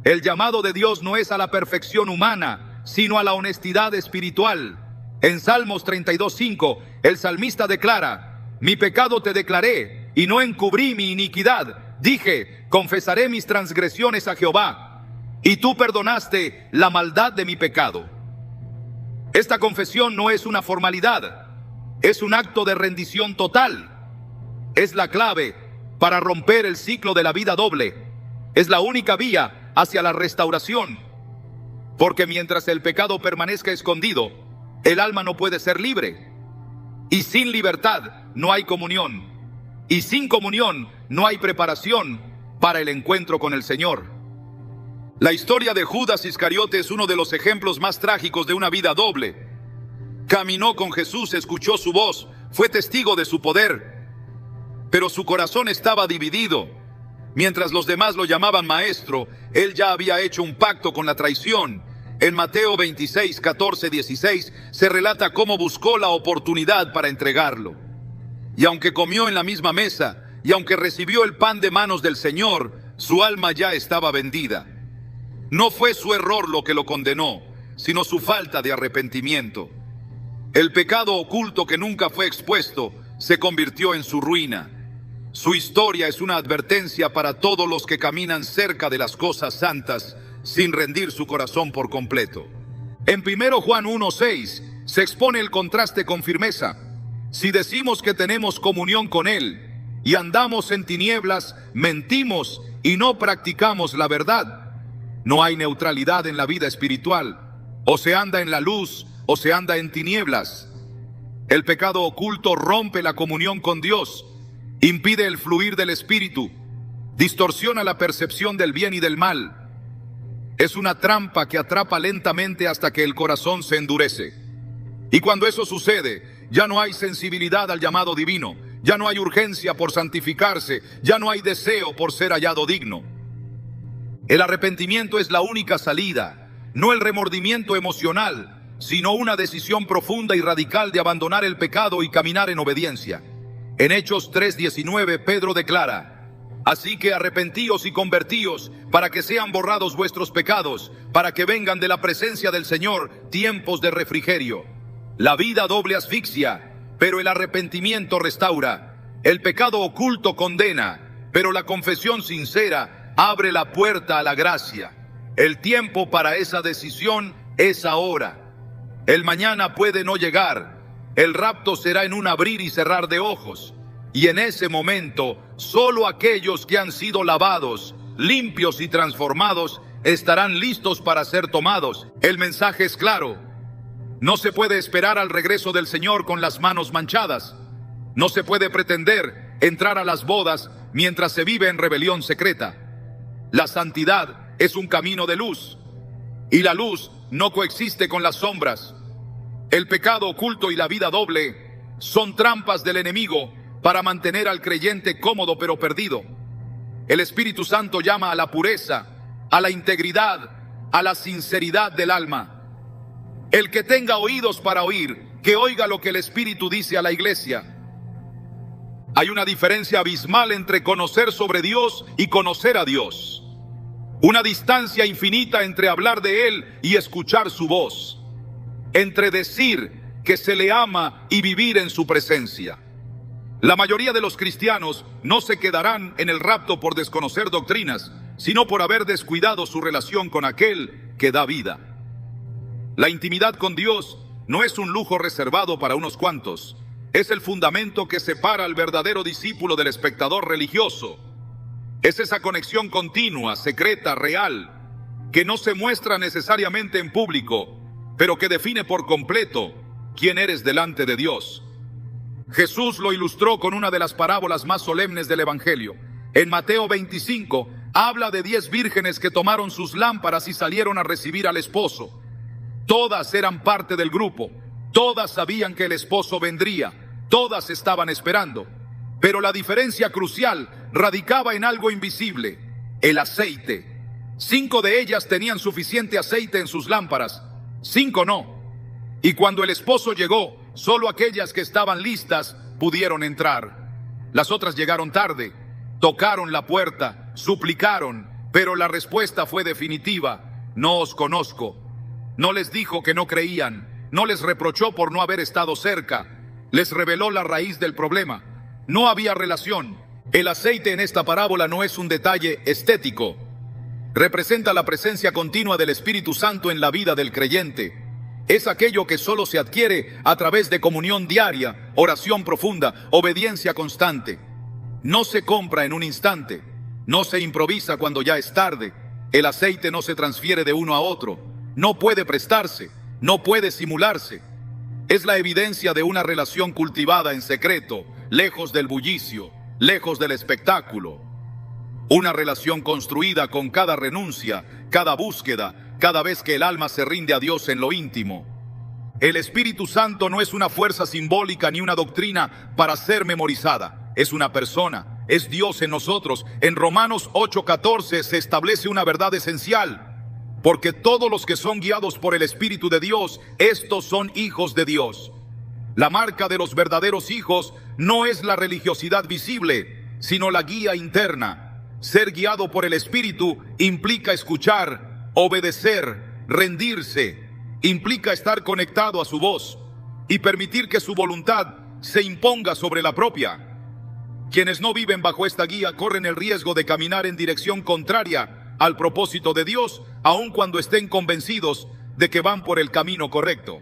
El llamado de Dios no es a la perfección humana, sino a la honestidad espiritual. En Salmos 32:5, el salmista declara: mi pecado te declaré, y no encubrí mi iniquidad. Dije, confesaré mis transgresiones a Jehová, y tú perdonaste la maldad de mi pecado. Esta confesión no es una formalidad, es un acto de rendición total. Es la clave para romper el ciclo de la vida doble. Es la única vía hacia la restauración. Porque mientras el pecado permanezca escondido, el alma no puede ser libre. Y sin libertad no hay comunión. Y sin comunión no hay preparación para el encuentro con el Señor. La historia de Judas Iscariote es uno de los ejemplos más trágicos de una vida doble. Caminó con Jesús, escuchó su voz, fue testigo de su poder, pero su corazón estaba dividido. Mientras los demás lo llamaban maestro, él ya había hecho un pacto con la traición. En Mateo 26, 14, 16 se relata cómo buscó la oportunidad para entregarlo. Y aunque comió en la misma mesa, y aunque recibió el pan de manos del Señor, su alma ya estaba vendida. No fue su error lo que lo condenó, sino su falta de arrepentimiento. El pecado oculto que nunca fue expuesto se convirtió en su ruina. Su historia es una advertencia para todos los que caminan cerca de las cosas santas sin rendir su corazón por completo. En 1 Juan 1:6 se expone el contraste con firmeza. Si decimos que tenemos comunión con Él y andamos en tinieblas, mentimos y no practicamos la verdad. No hay neutralidad en la vida espiritual. O se anda en la luz o se anda en tinieblas. El pecado oculto rompe la comunión con Dios, impide el fluir del Espíritu, distorsiona la percepción del bien y del mal. Es una trampa que atrapa lentamente hasta que el corazón se endurece. Y cuando eso sucede, ya no hay sensibilidad al llamado divino, ya no hay urgencia por santificarse, ya no hay deseo por ser hallado digno. El arrepentimiento es la única salida, no el remordimiento emocional, sino una decisión profunda y radical de abandonar el pecado y caminar en obediencia. En Hechos 3:19, Pedro declara: así que arrepentíos y convertíos para que sean borrados vuestros pecados, para que vengan de la presencia del Señor tiempos de refrigerio. La vida doble asfixia, pero el arrepentimiento restaura. El pecado oculto condena, pero la confesión sincera abre la puerta a la gracia. El tiempo para esa decisión es ahora. El mañana puede no llegar. El rapto será en un abrir y cerrar de ojos. Y en ese momento, solo aquellos que han sido lavados, limpios y transformados, estarán listos para ser tomados. El mensaje es claro. No se puede esperar al regreso del Señor con las manos manchadas. No se puede pretender entrar a las bodas mientras se vive en rebelión secreta. La santidad es un camino de luz, y la luz no coexiste con las sombras. El pecado oculto y la vida doble son trampas del enemigo para mantener al creyente cómodo pero perdido. El Espíritu Santo llama a la pureza, a la integridad, a la sinceridad del alma. El que tenga oídos para oír, que oiga lo que el Espíritu dice a la iglesia. Hay una diferencia abismal entre conocer sobre Dios y conocer a Dios. Una distancia infinita entre hablar de Él y escuchar su voz. Entre decir que se le ama y vivir en su presencia. La mayoría de los cristianos no se quedarán en el rapto por desconocer doctrinas, sino por haber descuidado su relación con aquel que da vida. La intimidad con Dios no es un lujo reservado para unos cuantos. Es el fundamento que separa al verdadero discípulo del espectador religioso. Es esa conexión continua, secreta, real, que no se muestra necesariamente en público, pero que define por completo quién eres delante de Dios. Jesús lo ilustró con una de las parábolas más solemnes del Evangelio. En Mateo 25 habla de 10 vírgenes que tomaron sus lámparas y salieron a recibir al esposo. Todas eran parte del grupo, todas sabían que el esposo vendría, todas estaban esperando. Pero la diferencia crucial radicaba en algo invisible: el aceite. 5 de ellas tenían suficiente aceite en sus lámparas, 5 no. Y cuando el esposo llegó, solo aquellas que estaban listas pudieron entrar. Las otras llegaron tarde, tocaron la puerta, suplicaron, pero la respuesta fue definitiva: no os conozco. No les dijo que no creían, no les reprochó por no haber estado cerca, les reveló la raíz del problema. No había relación. El aceite en esta parábola no es un detalle estético. Representa la presencia continua del Espíritu Santo en la vida del creyente. Es aquello que solo se adquiere a través de comunión diaria, oración profunda, obediencia constante. No se compra en un instante, no se improvisa cuando ya es tarde. El aceite no se transfiere de uno a otro. No puede prestarse, no puede simularse. Es la evidencia de una relación cultivada en secreto, lejos del bullicio, lejos del espectáculo. Una relación construida con cada renuncia, cada búsqueda, cada vez que el alma se rinde a Dios en lo íntimo. El Espíritu Santo no es una fuerza simbólica ni una doctrina para ser memorizada. Es una persona, es Dios en nosotros. En Romanos 8:14 se establece una verdad esencial. Porque todos los que son guiados por el Espíritu de Dios, estos son hijos de Dios. La marca de los verdaderos hijos no es la religiosidad visible, sino la guía interna. Ser guiado por el Espíritu implica escuchar, obedecer, rendirse. Implica estar conectado a su voz y permitir que su voluntad se imponga sobre la propia. Quienes no viven bajo esta guía corren el riesgo de caminar en dirección contraria al propósito de Dios, aun cuando estén convencidos de que van por el camino correcto.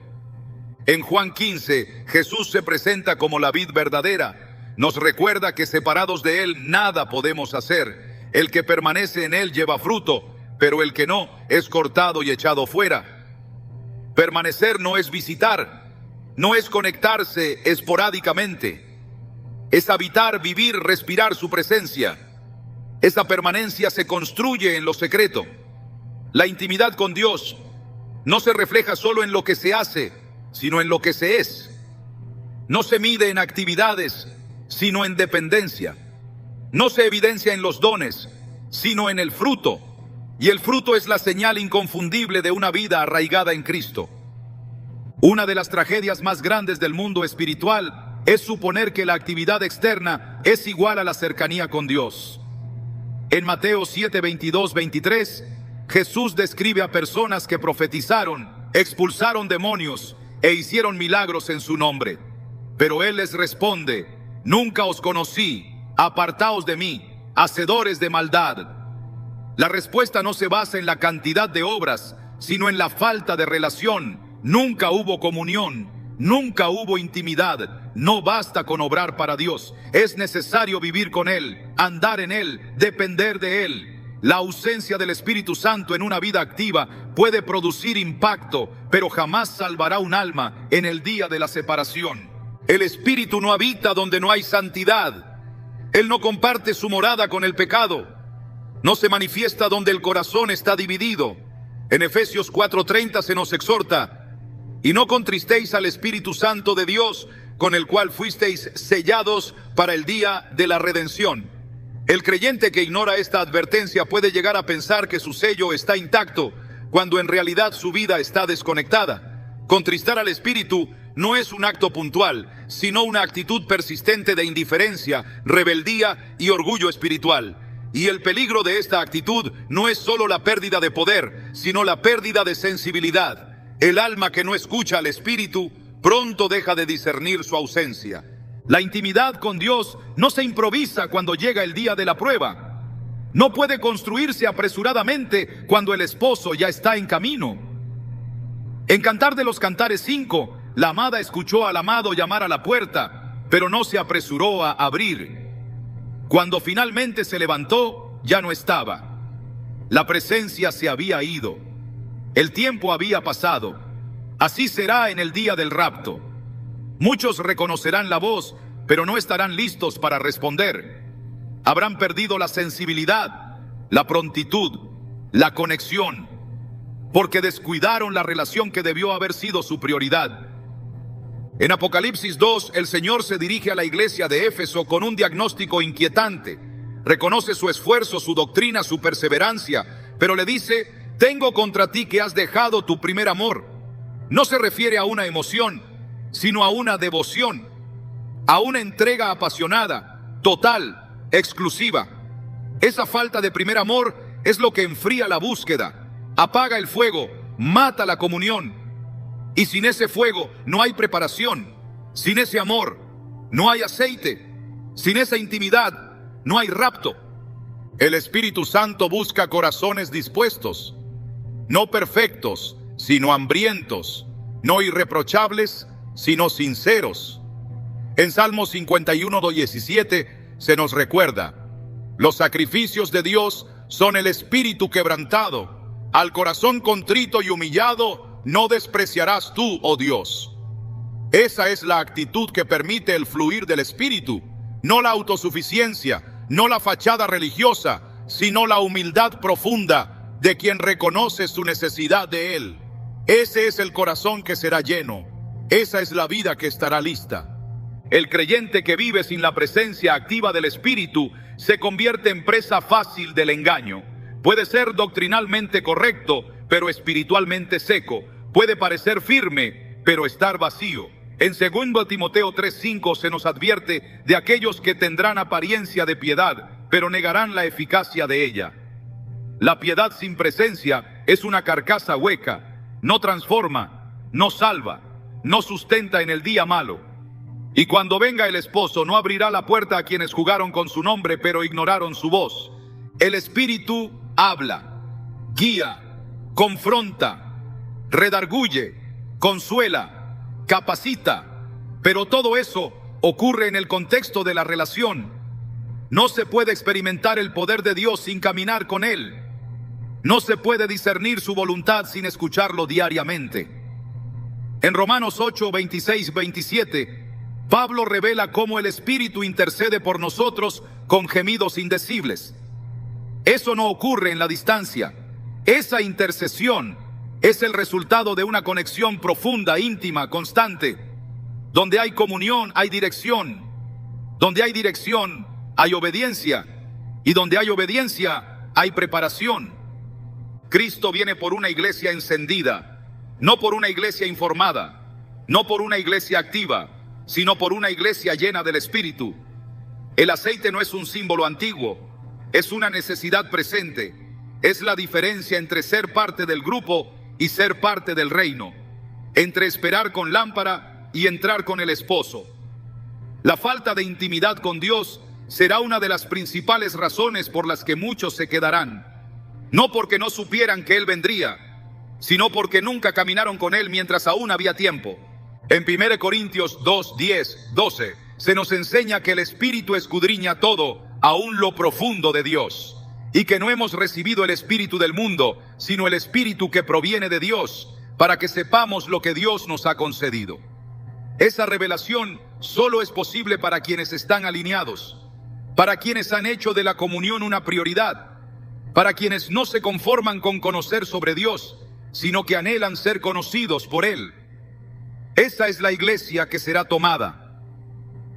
En Juan 15, Jesús se presenta como la vid verdadera. Nos recuerda que separados de Él nada podemos hacer. El que permanece en Él lleva fruto, pero el que no es cortado y echado fuera. Permanecer no es visitar, no es conectarse esporádicamente. Es habitar, vivir, respirar su presencia. Esa permanencia se construye en lo secreto. La intimidad con Dios no se refleja solo en lo que se hace, sino en lo que se es. No se mide en actividades, sino en dependencia. No se evidencia en los dones, sino en el fruto. Y el fruto es la señal inconfundible de una vida arraigada en Cristo. Una de las tragedias más grandes del mundo espiritual es suponer que la actividad externa es igual a la cercanía con Dios. En Mateo 7:22-23, Jesús describe a personas que profetizaron, expulsaron demonios e hicieron milagros en su nombre. Pero Él les responde: nunca os conocí, apartaos de mí, hacedores de maldad. La respuesta no se basa en la cantidad de obras, sino en la falta de relación. Nunca hubo comunión, nunca hubo intimidad. No basta con obrar para Dios, es necesario vivir con Él, andar en Él, depender de Él. La ausencia del Espíritu Santo en una vida activa puede producir impacto, pero jamás salvará un alma en el día de la separación. El Espíritu no habita donde no hay santidad. Él no comparte su morada con el pecado. No se manifiesta donde el corazón está dividido. En Efesios 4:30 se nos exhorta: y no contristéis al Espíritu Santo de Dios, con el cual fuisteis sellados para el día de la redención. El creyente que ignora esta advertencia puede llegar a pensar que su sello está intacto, cuando en realidad su vida está desconectada. Contristar al Espíritu no es un acto puntual, sino una actitud persistente de indiferencia, rebeldía y orgullo espiritual. Y el peligro de esta actitud no es solo la pérdida de poder, sino la pérdida de sensibilidad. El alma que no escucha al Espíritu pronto deja de discernir su ausencia. La intimidad con Dios no se improvisa cuando llega el día de la prueba. No puede construirse apresuradamente cuando el esposo ya está en camino. En Cantar de los Cantares 5, la amada escuchó al amado llamar a la puerta, pero no se apresuró a abrir. Cuando finalmente se levantó, ya no estaba. La presencia se había ido. El tiempo había pasado. Así será en el día del rapto. Muchos reconocerán la voz, pero no estarán listos para responder. Habrán perdido la sensibilidad, la prontitud, la conexión, porque descuidaron la relación que debió haber sido su prioridad. En Apocalipsis 2, el Señor se dirige a la iglesia de Éfeso con un diagnóstico inquietante. Reconoce su esfuerzo, su doctrina, su perseverancia, pero le dice: tengo contra ti que has dejado tu primer amor. No se refiere a una emoción, sino a una devoción, a una entrega apasionada, total, exclusiva. Esa falta de primer amor es lo que enfría la búsqueda, apaga el fuego, mata la comunión. Y sin ese fuego no hay preparación, sin ese amor no hay aceite, sin esa intimidad no hay rapto. El Espíritu Santo busca corazones dispuestos, no perfectos, sino hambrientos, no irreprochables, sino sinceros. En Salmo 51:17 se nos recuerda: los sacrificios de Dios son el espíritu quebrantado. Al corazón contrito y humillado no despreciarás tú, oh Dios. Esa es la actitud que permite el fluir del Espíritu, no la autosuficiencia, no la fachada religiosa, sino la humildad profunda de quien reconoce su necesidad de Él. Ese es el corazón que será lleno. Esa es la vida que estará lista. El creyente que vive sin la presencia activa del Espíritu se convierte en presa fácil del engaño. Puede ser doctrinalmente correcto, pero espiritualmente seco. Puede parecer firme, pero estar vacío. En 2 Timoteo 3:5 se nos advierte de aquellos que tendrán apariencia de piedad, pero negarán la eficacia de ella. La piedad sin presencia es una carcasa hueca. No transforma, no salva, no sustenta en el día malo. Y cuando venga el esposo, no abrirá la puerta a quienes jugaron con su nombre, pero ignoraron su voz. El Espíritu habla, guía, confronta, redarguye, consuela, capacita, pero todo eso ocurre en el contexto de la relación. No se puede experimentar el poder de Dios sin caminar con Él. No se puede discernir su voluntad sin escucharlo diariamente. En Romanos 8:26-27, Pablo revela cómo el Espíritu intercede por nosotros con gemidos indecibles. Eso no ocurre en la distancia. Esa intercesión es el resultado de una conexión profunda, íntima, constante. Donde hay comunión, hay dirección. Donde hay dirección, hay obediencia. Y donde hay obediencia, hay preparación. Cristo viene por una iglesia encendida, no por una iglesia informada, no por una iglesia activa, sino por una iglesia llena del Espíritu. El aceite no es un símbolo antiguo, es una necesidad presente. Es la diferencia entre ser parte del grupo y ser parte del reino, entre esperar con lámpara y entrar con el esposo. La falta de intimidad con Dios será una de las principales razones por las que muchos se quedarán. No porque no supieran que Él vendría, sino porque nunca caminaron con Él mientras aún había tiempo. En 1 Corintios 2:10-12 se nos enseña que el Espíritu escudriña todo, aún lo profundo de Dios, y que no hemos recibido el espíritu del mundo, sino el Espíritu que proviene de Dios, para que sepamos lo que Dios nos ha concedido. Esa revelación solo es posible para quienes están alineados, para quienes han hecho de la comunión una prioridad, para quienes no se conforman con conocer sobre Dios, sino que anhelan ser conocidos por Él. Esa es la iglesia que será tomada.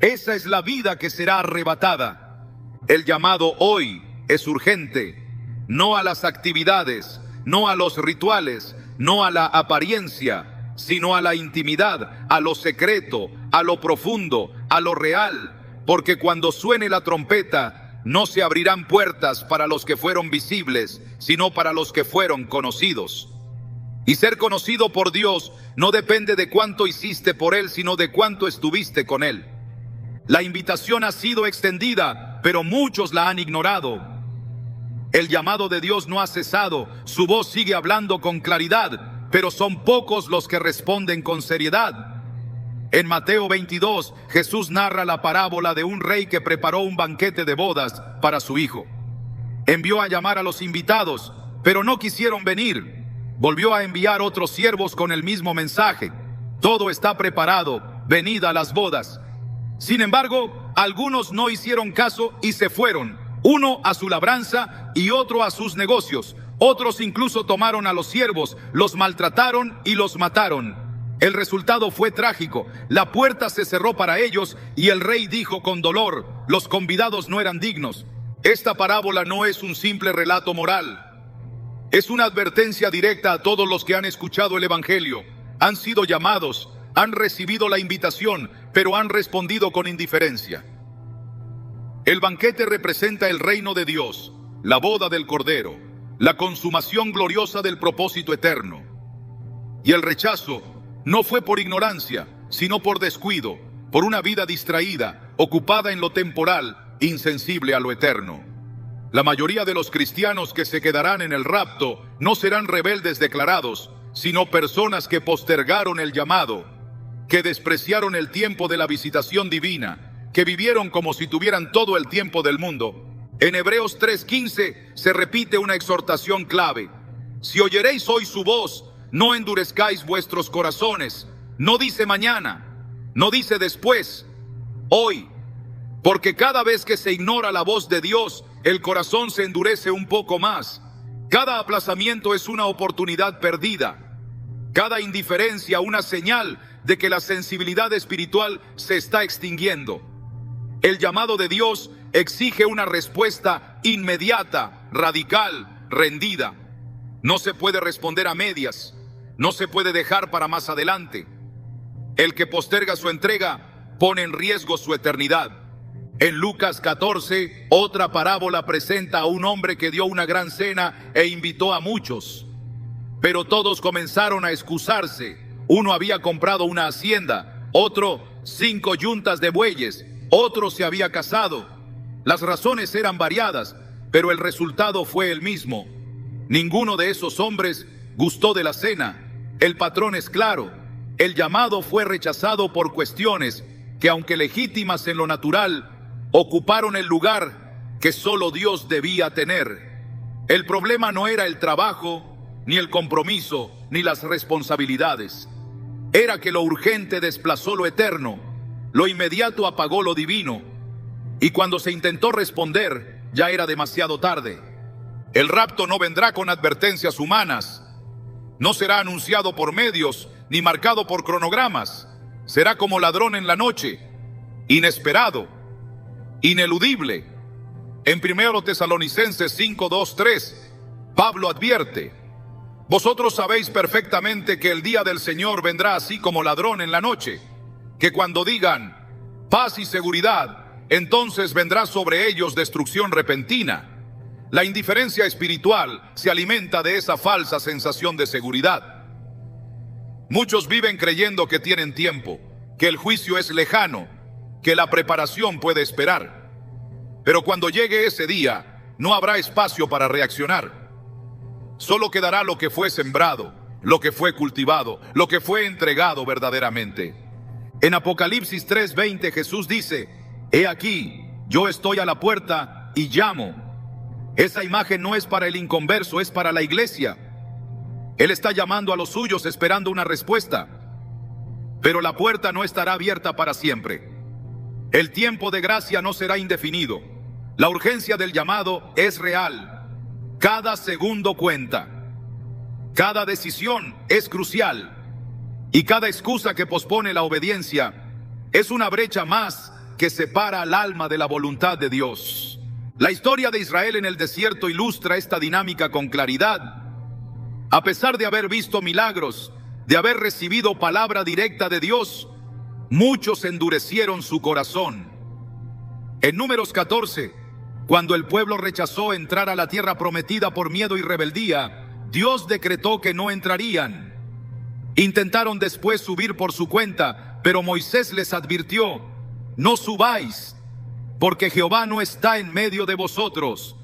Esa es la vida que será arrebatada. El llamado hoy es urgente, no a las actividades, no a los rituales, no a la apariencia, sino a la intimidad, a lo secreto, a lo profundo, a lo real, porque cuando suene la trompeta, no se abrirán puertas para los que fueron visibles, sino para los que fueron conocidos. Y ser conocido por Dios no depende de cuánto hiciste por Él, sino de cuánto estuviste con Él. La invitación ha sido extendida, pero muchos la han ignorado. El llamado de Dios no ha cesado, su voz sigue hablando con claridad, pero son pocos los que responden con seriedad. En Mateo 22, Jesús narra la parábola de un rey que preparó un banquete de bodas para su hijo. Envió a llamar a los invitados, pero no quisieron venir. Volvió a enviar otros siervos con el mismo mensaje: todo está preparado, venid a las bodas. Sin embargo, algunos no hicieron caso y se fueron, uno a su labranza y otro a sus negocios. Otros incluso tomaron a los siervos, los maltrataron y los mataron. El resultado fue trágico. La puerta se cerró para ellos y el rey dijo con dolor: los convidados no eran dignos. Esta parábola no es un simple relato moral. Es una advertencia directa a todos los que han escuchado el Evangelio. Han sido llamados, han recibido la invitación, pero han respondido con indiferencia. El banquete representa el reino de Dios, la boda del Cordero, la consumación gloriosa del propósito eterno. Y el rechazo no fue por ignorancia, sino por descuido, por una vida distraída, ocupada en lo temporal, insensible a lo eterno. La mayoría de los cristianos que se quedarán en el rapto no serán rebeldes declarados, sino personas que postergaron el llamado, que despreciaron el tiempo de la visitación divina, que vivieron como si tuvieran todo el tiempo del mundo. En Hebreos 3:15 se repite una exhortación clave: si oyeréis hoy su voz, no endurezcáis vuestros corazones. No dice mañana, no dice después, hoy. Porque cada vez que se ignora la voz de Dios, el corazón se endurece un poco más. Cada aplazamiento es una oportunidad perdida. Cada indiferencia una señal de que la sensibilidad espiritual se está extinguiendo. El llamado de Dios exige una respuesta inmediata, radical, rendida. No se puede responder a medias, no se puede dejar para más adelante. El que posterga su entrega pone en riesgo su eternidad. En Lucas 14, otra parábola presenta a un hombre que dio una gran cena e invitó a muchos. Pero todos comenzaron a excusarse. Uno había comprado una hacienda, otro 5 yuntas de bueyes, otro se había casado. Las razones eran variadas, pero el resultado fue el mismo. Ninguno de esos hombres gustó de la cena. El patrón es claro: el llamado fue rechazado por cuestiones que, aunque legítimas en lo natural, ocuparon el lugar que solo Dios debía tener. El problema no era el trabajo, ni el compromiso, ni las responsabilidades. Era que lo urgente desplazó lo eterno, lo inmediato apagó lo divino, y cuando se intentó responder, ya era demasiado tarde. El rapto no vendrá con advertencias humanas, no será anunciado por medios, ni marcado por cronogramas. Será como ladrón en la noche, inesperado, ineludible. En 1 Tesalonicenses 5, 2, 3, Pablo advierte: vosotros sabéis perfectamente que el día del Señor vendrá así como ladrón en la noche, que cuando digan paz y seguridad, entonces vendrá sobre ellos destrucción repentina. La indiferencia espiritual se alimenta de esa falsa sensación de seguridad. Muchos viven creyendo que tienen tiempo, que el juicio es lejano, que la preparación puede esperar. Pero cuando llegue ese día, no habrá espacio para reaccionar. Solo quedará lo que fue sembrado, lo que fue cultivado, lo que fue entregado verdaderamente. En Apocalipsis 3:20 Jesús dice: he aquí, yo estoy a la puerta y llamo. Esa imagen no es para el inconverso, es para la iglesia. Él está llamando a los suyos esperando una respuesta. Pero la puerta no estará abierta para siempre. El tiempo de gracia no será indefinido. La urgencia del llamado es real. Cada segundo cuenta. Cada decisión es crucial. Y cada excusa que pospone la obediencia es una brecha más que separa al alma de la voluntad de Dios. La historia de Israel en el desierto ilustra esta dinámica con claridad. A pesar de haber visto milagros, de haber recibido palabra directa de Dios, muchos endurecieron su corazón. En Números 14, cuando el pueblo rechazó entrar a la tierra prometida por miedo y rebeldía, Dios decretó que no entrarían. Intentaron después subir por su cuenta, pero Moisés les advirtió: no subáis, porque Jehová no está en medio de vosotros.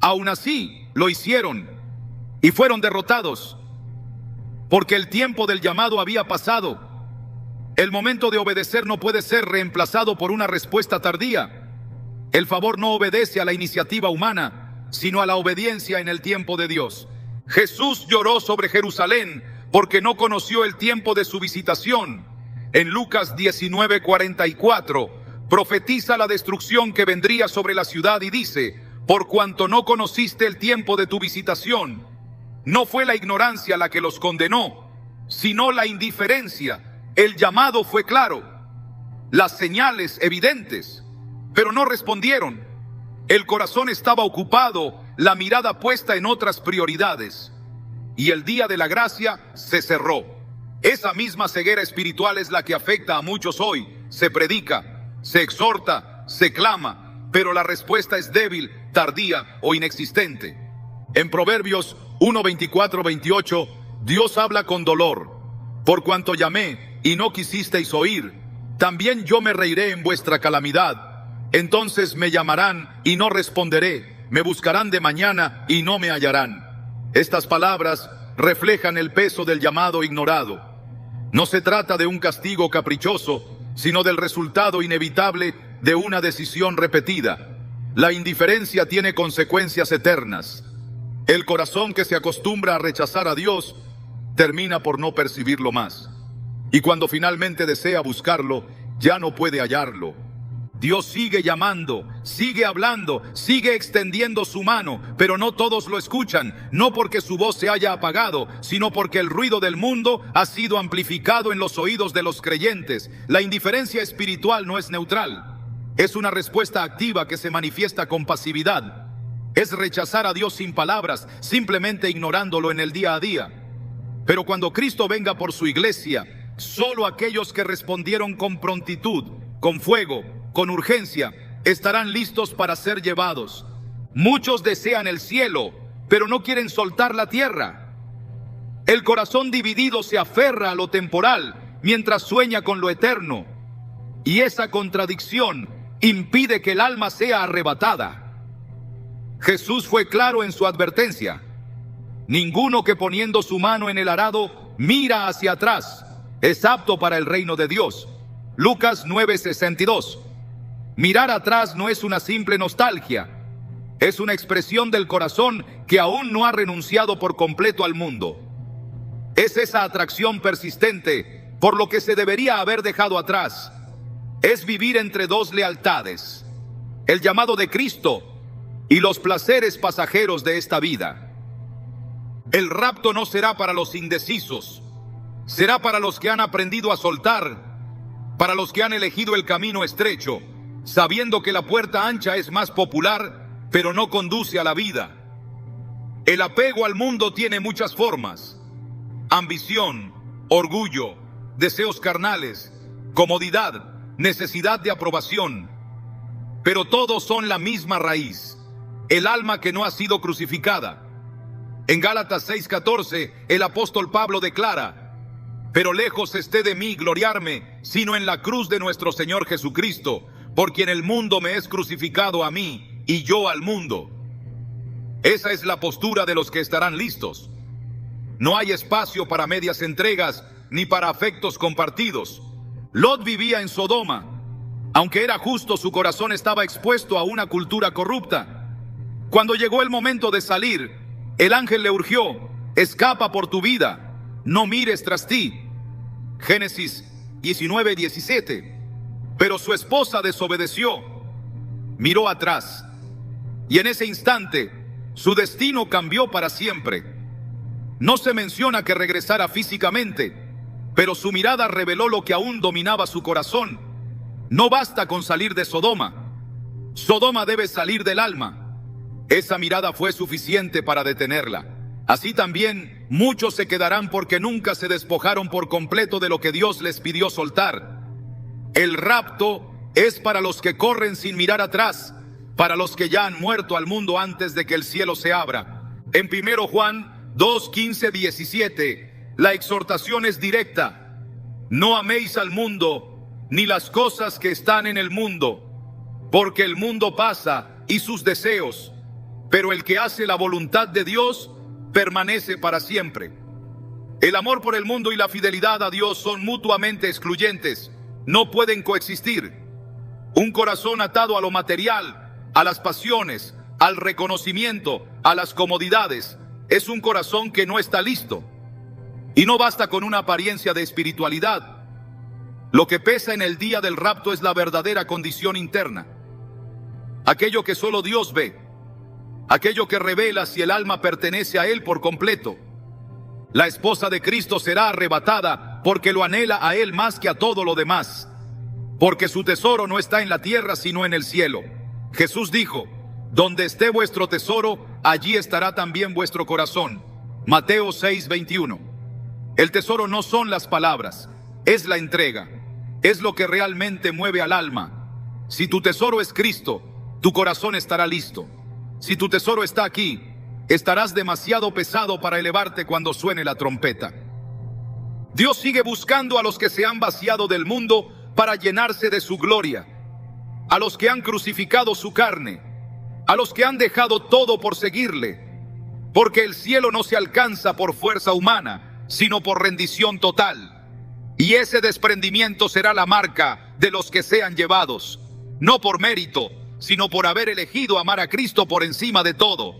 Aún así, lo hicieron y fueron derrotados, porque el tiempo del llamado había pasado. El momento de obedecer no puede ser reemplazado por una respuesta tardía. El favor no obedece a la iniciativa humana, sino a la obediencia en el tiempo de Dios. Jesús lloró sobre Jerusalén porque no conoció el tiempo de su visitación. En Lucas 19:44, profetiza la destrucción que vendría sobre la ciudad y dice: por cuanto no conociste el tiempo de tu visitación. No fue la ignorancia la que los condenó, sino la indiferencia. El llamado fue claro, las señales evidentes, pero no respondieron. El corazón estaba ocupado, la mirada puesta en otras prioridades, y el día de la gracia se cerró. Esa misma ceguera espiritual es la que afecta a muchos hoy. Se predica, se exhorta, se clama, pero la respuesta es débil, tardía o inexistente. En Proverbios 1:24-28, Dios habla con dolor: por cuanto llamé y no quisisteis oír, también yo me reiré en vuestra calamidad. Entonces me llamarán y no responderé, me buscarán de mañana y no me hallarán. Estas palabras reflejan el peso del llamado ignorado. No se trata de un castigo caprichoso, sino del resultado inevitable de una decisión repetida. La indiferencia tiene consecuencias eternas. El corazón que se acostumbra a rechazar a Dios termina por no percibirlo más. Y cuando finalmente desea buscarlo, ya no puede hallarlo. Dios sigue llamando, sigue hablando, sigue extendiendo su mano, pero no todos lo escuchan, no porque su voz se haya apagado, sino porque el ruido del mundo ha sido amplificado en los oídos de los creyentes. La indiferencia espiritual no es neutral, es una respuesta activa que se manifiesta con pasividad. Es rechazar a Dios sin palabras, simplemente ignorándolo en el día a día. Pero cuando Cristo venga por su iglesia, solo aquellos que respondieron con prontitud, con fuego, con urgencia, estarán listos para ser llevados. Muchos desean el cielo, pero no quieren soltar la tierra. El corazón dividido se aferra a lo temporal, mientras sueña con lo eterno. Y esa contradicción impide que el alma sea arrebatada. Jesús fue claro en su advertencia: ninguno que poniendo su mano en el arado mira hacia atrás es apto para el reino de Dios. Lucas 9:62. Mirar atrás no es una simple nostalgia, es una expresión del corazón que aún no ha renunciado por completo al mundo. Es esa atracción persistente por lo que se debería haber dejado atrás. Es vivir entre dos lealtades: el llamado de Cristo y los placeres pasajeros de esta vida. El rapto no será para los indecisos, será para los que han aprendido a soltar, para los que han elegido el camino estrecho, sabiendo que la puerta ancha es más popular, pero no conduce a la vida. El apego al mundo tiene muchas formas: ambición, orgullo, deseos carnales, comodidad, necesidad de aprobación. Pero todos son la misma raíz: el alma que no ha sido crucificada. En Gálatas 6:14, el apóstol Pablo declara: pero lejos esté de mí gloriarme, sino en la cruz de nuestro Señor Jesucristo, por quien el mundo me es crucificado a mí, y yo al mundo. Esa es la postura de los que estarán listos. No hay espacio para medias entregas, ni para afectos compartidos. Lot vivía en Sodoma. Aunque era justo, su corazón estaba expuesto a una cultura corrupta. Cuando llegó el momento de salir, el ángel le urgió: escapa por tu vida, no mires tras ti. Génesis 19:17. Pero su esposa desobedeció, miró atrás, y en ese instante su destino cambió para siempre. No se menciona que regresara físicamente, pero su mirada reveló lo que aún dominaba su corazón. No basta con salir de Sodoma, Sodoma debe salir del alma. Esa mirada fue suficiente para detenerla. Así también muchos se quedarán porque nunca se despojaron por completo de lo que Dios les pidió soltar. El rapto es para los que corren sin mirar atrás, para los que ya han muerto al mundo antes de que el cielo se abra. En 1 Juan 2, 15, 17, la exhortación es directa. No améis al mundo, ni las cosas que están en el mundo, porque el mundo pasa y sus deseos, pero el que hace la voluntad de Dios permanece para siempre. El amor por el mundo y la fidelidad a Dios son mutuamente excluyentes, no pueden coexistir. Un corazón atado a lo material, a las pasiones, al reconocimiento, a las comodidades, es un corazón que no está listo. Y no basta con una apariencia de espiritualidad. Lo que pesa en el día del rapto es la verdadera condición interna. Aquello que solo Dios ve, aquello que revela si el alma pertenece a Él por completo. La esposa de Cristo será arrebatada porque lo anhela a Él más que a todo lo demás, porque su tesoro no está en la tierra sino en el cielo. Jesús dijo: donde esté vuestro tesoro, allí estará también vuestro corazón. Mateo 6:21. El tesoro no son las palabras, es la entrega, es lo que realmente mueve al alma. Si tu tesoro es Cristo, tu corazón estará listo. Si tu tesoro está aquí, estarás demasiado pesado para elevarte cuando suene la trompeta. Dios sigue buscando a los que se han vaciado del mundo para llenarse de su gloria, a los que han crucificado su carne, a los que han dejado todo por seguirle, porque el cielo no se alcanza por fuerza humana, sino por rendición total. Y ese desprendimiento será la marca de los que sean llevados, no por mérito, sino por haber elegido amar a Cristo por encima de todo.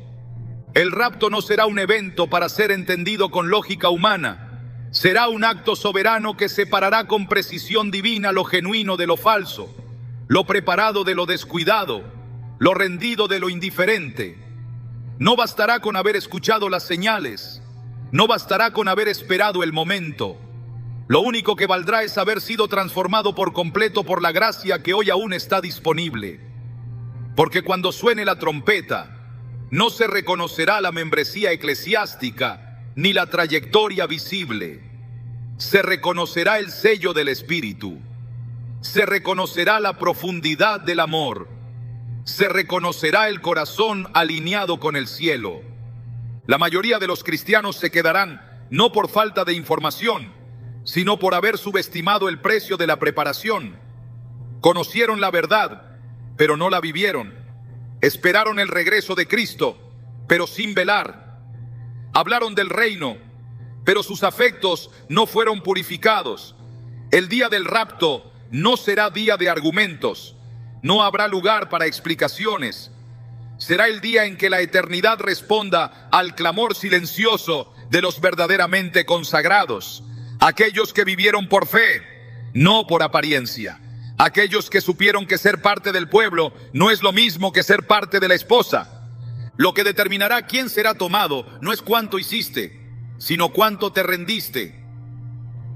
El rapto no será un evento para ser entendido con lógica humana. Será un acto soberano que separará con precisión divina lo genuino de lo falso, lo preparado de lo descuidado, lo rendido de lo indiferente. No bastará con haber escuchado las señales, no bastará con haber esperado el momento. Lo único que valdrá es haber sido transformado por completo por la gracia que hoy aún está disponible. Porque cuando suene la trompeta, no se reconocerá la membresía eclesiástica ni la trayectoria visible. Se reconocerá el sello del Espíritu. Se reconocerá la profundidad del amor. Se reconocerá el corazón alineado con el cielo. La mayoría de los cristianos se quedarán no por falta de información, sino por haber subestimado el precio de la preparación. Conocieron la verdad, pero no la vivieron. Esperaron el regreso de Cristo, pero sin velar. Hablaron del reino, pero sus afectos no fueron purificados. El día del rapto no será día de argumentos. No habrá lugar para explicaciones. Será el día en que la eternidad responda al clamor silencioso de los verdaderamente consagrados. Aquellos que vivieron por fe, no por apariencia. Aquellos que supieron que ser parte del pueblo no es lo mismo que ser parte de la esposa. Lo que determinará quién será tomado no es cuánto hiciste, sino cuánto te rendiste.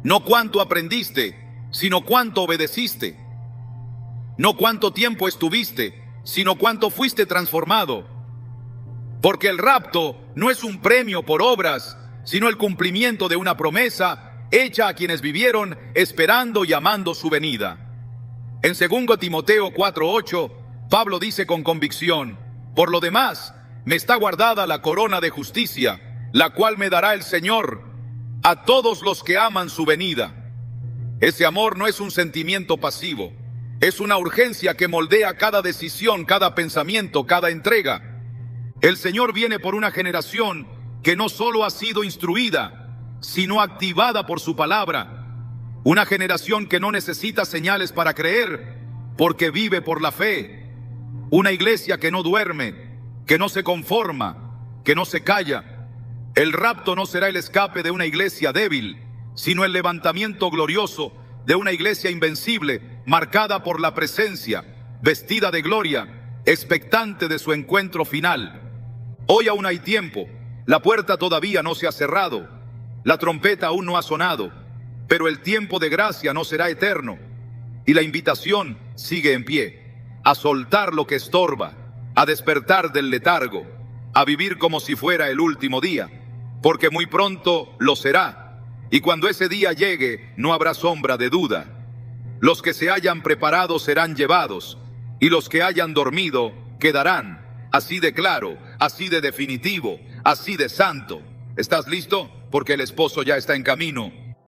No cuánto aprendiste, sino cuánto obedeciste. No cuánto tiempo estuviste, sino cuánto fuiste transformado. Porque el rapto no es un premio por obras, sino el cumplimiento de una promesa hecha a quienes vivieron esperando y amando su venida. En 2 Timoteo 4:8, Pablo dice con convicción: por lo demás, me está guardada la corona de justicia, la cual me dará el Señor a todos los que aman su venida. Ese amor no es un sentimiento pasivo, es una urgencia que moldea cada decisión, cada pensamiento, cada entrega. El Señor viene por una generación que no solo ha sido instruida, sino activada por su palabra. Una generación que no necesita señales para creer, porque vive por la fe. Una iglesia que no duerme, que no se conforma, que no se calla. El rapto no será el escape de una iglesia débil, sino el levantamiento glorioso de una iglesia invencible, marcada por la presencia, vestida de gloria, expectante de su encuentro final. Hoy aún hay tiempo, la puerta todavía no se ha cerrado, la trompeta aún no ha sonado, pero el tiempo de gracia no será eterno, y la invitación sigue en pie. a soltar lo que estorba, a despertar del letargo, a vivir como si fuera el último día, porque muy pronto lo será, y cuando ese día llegue no habrá sombra de duda. Los que se hayan preparado serán llevados, y los que hayan dormido quedarán. Así de claro, así de definitivo, así de santo. ¿Estás listo? Porque el esposo ya está en camino.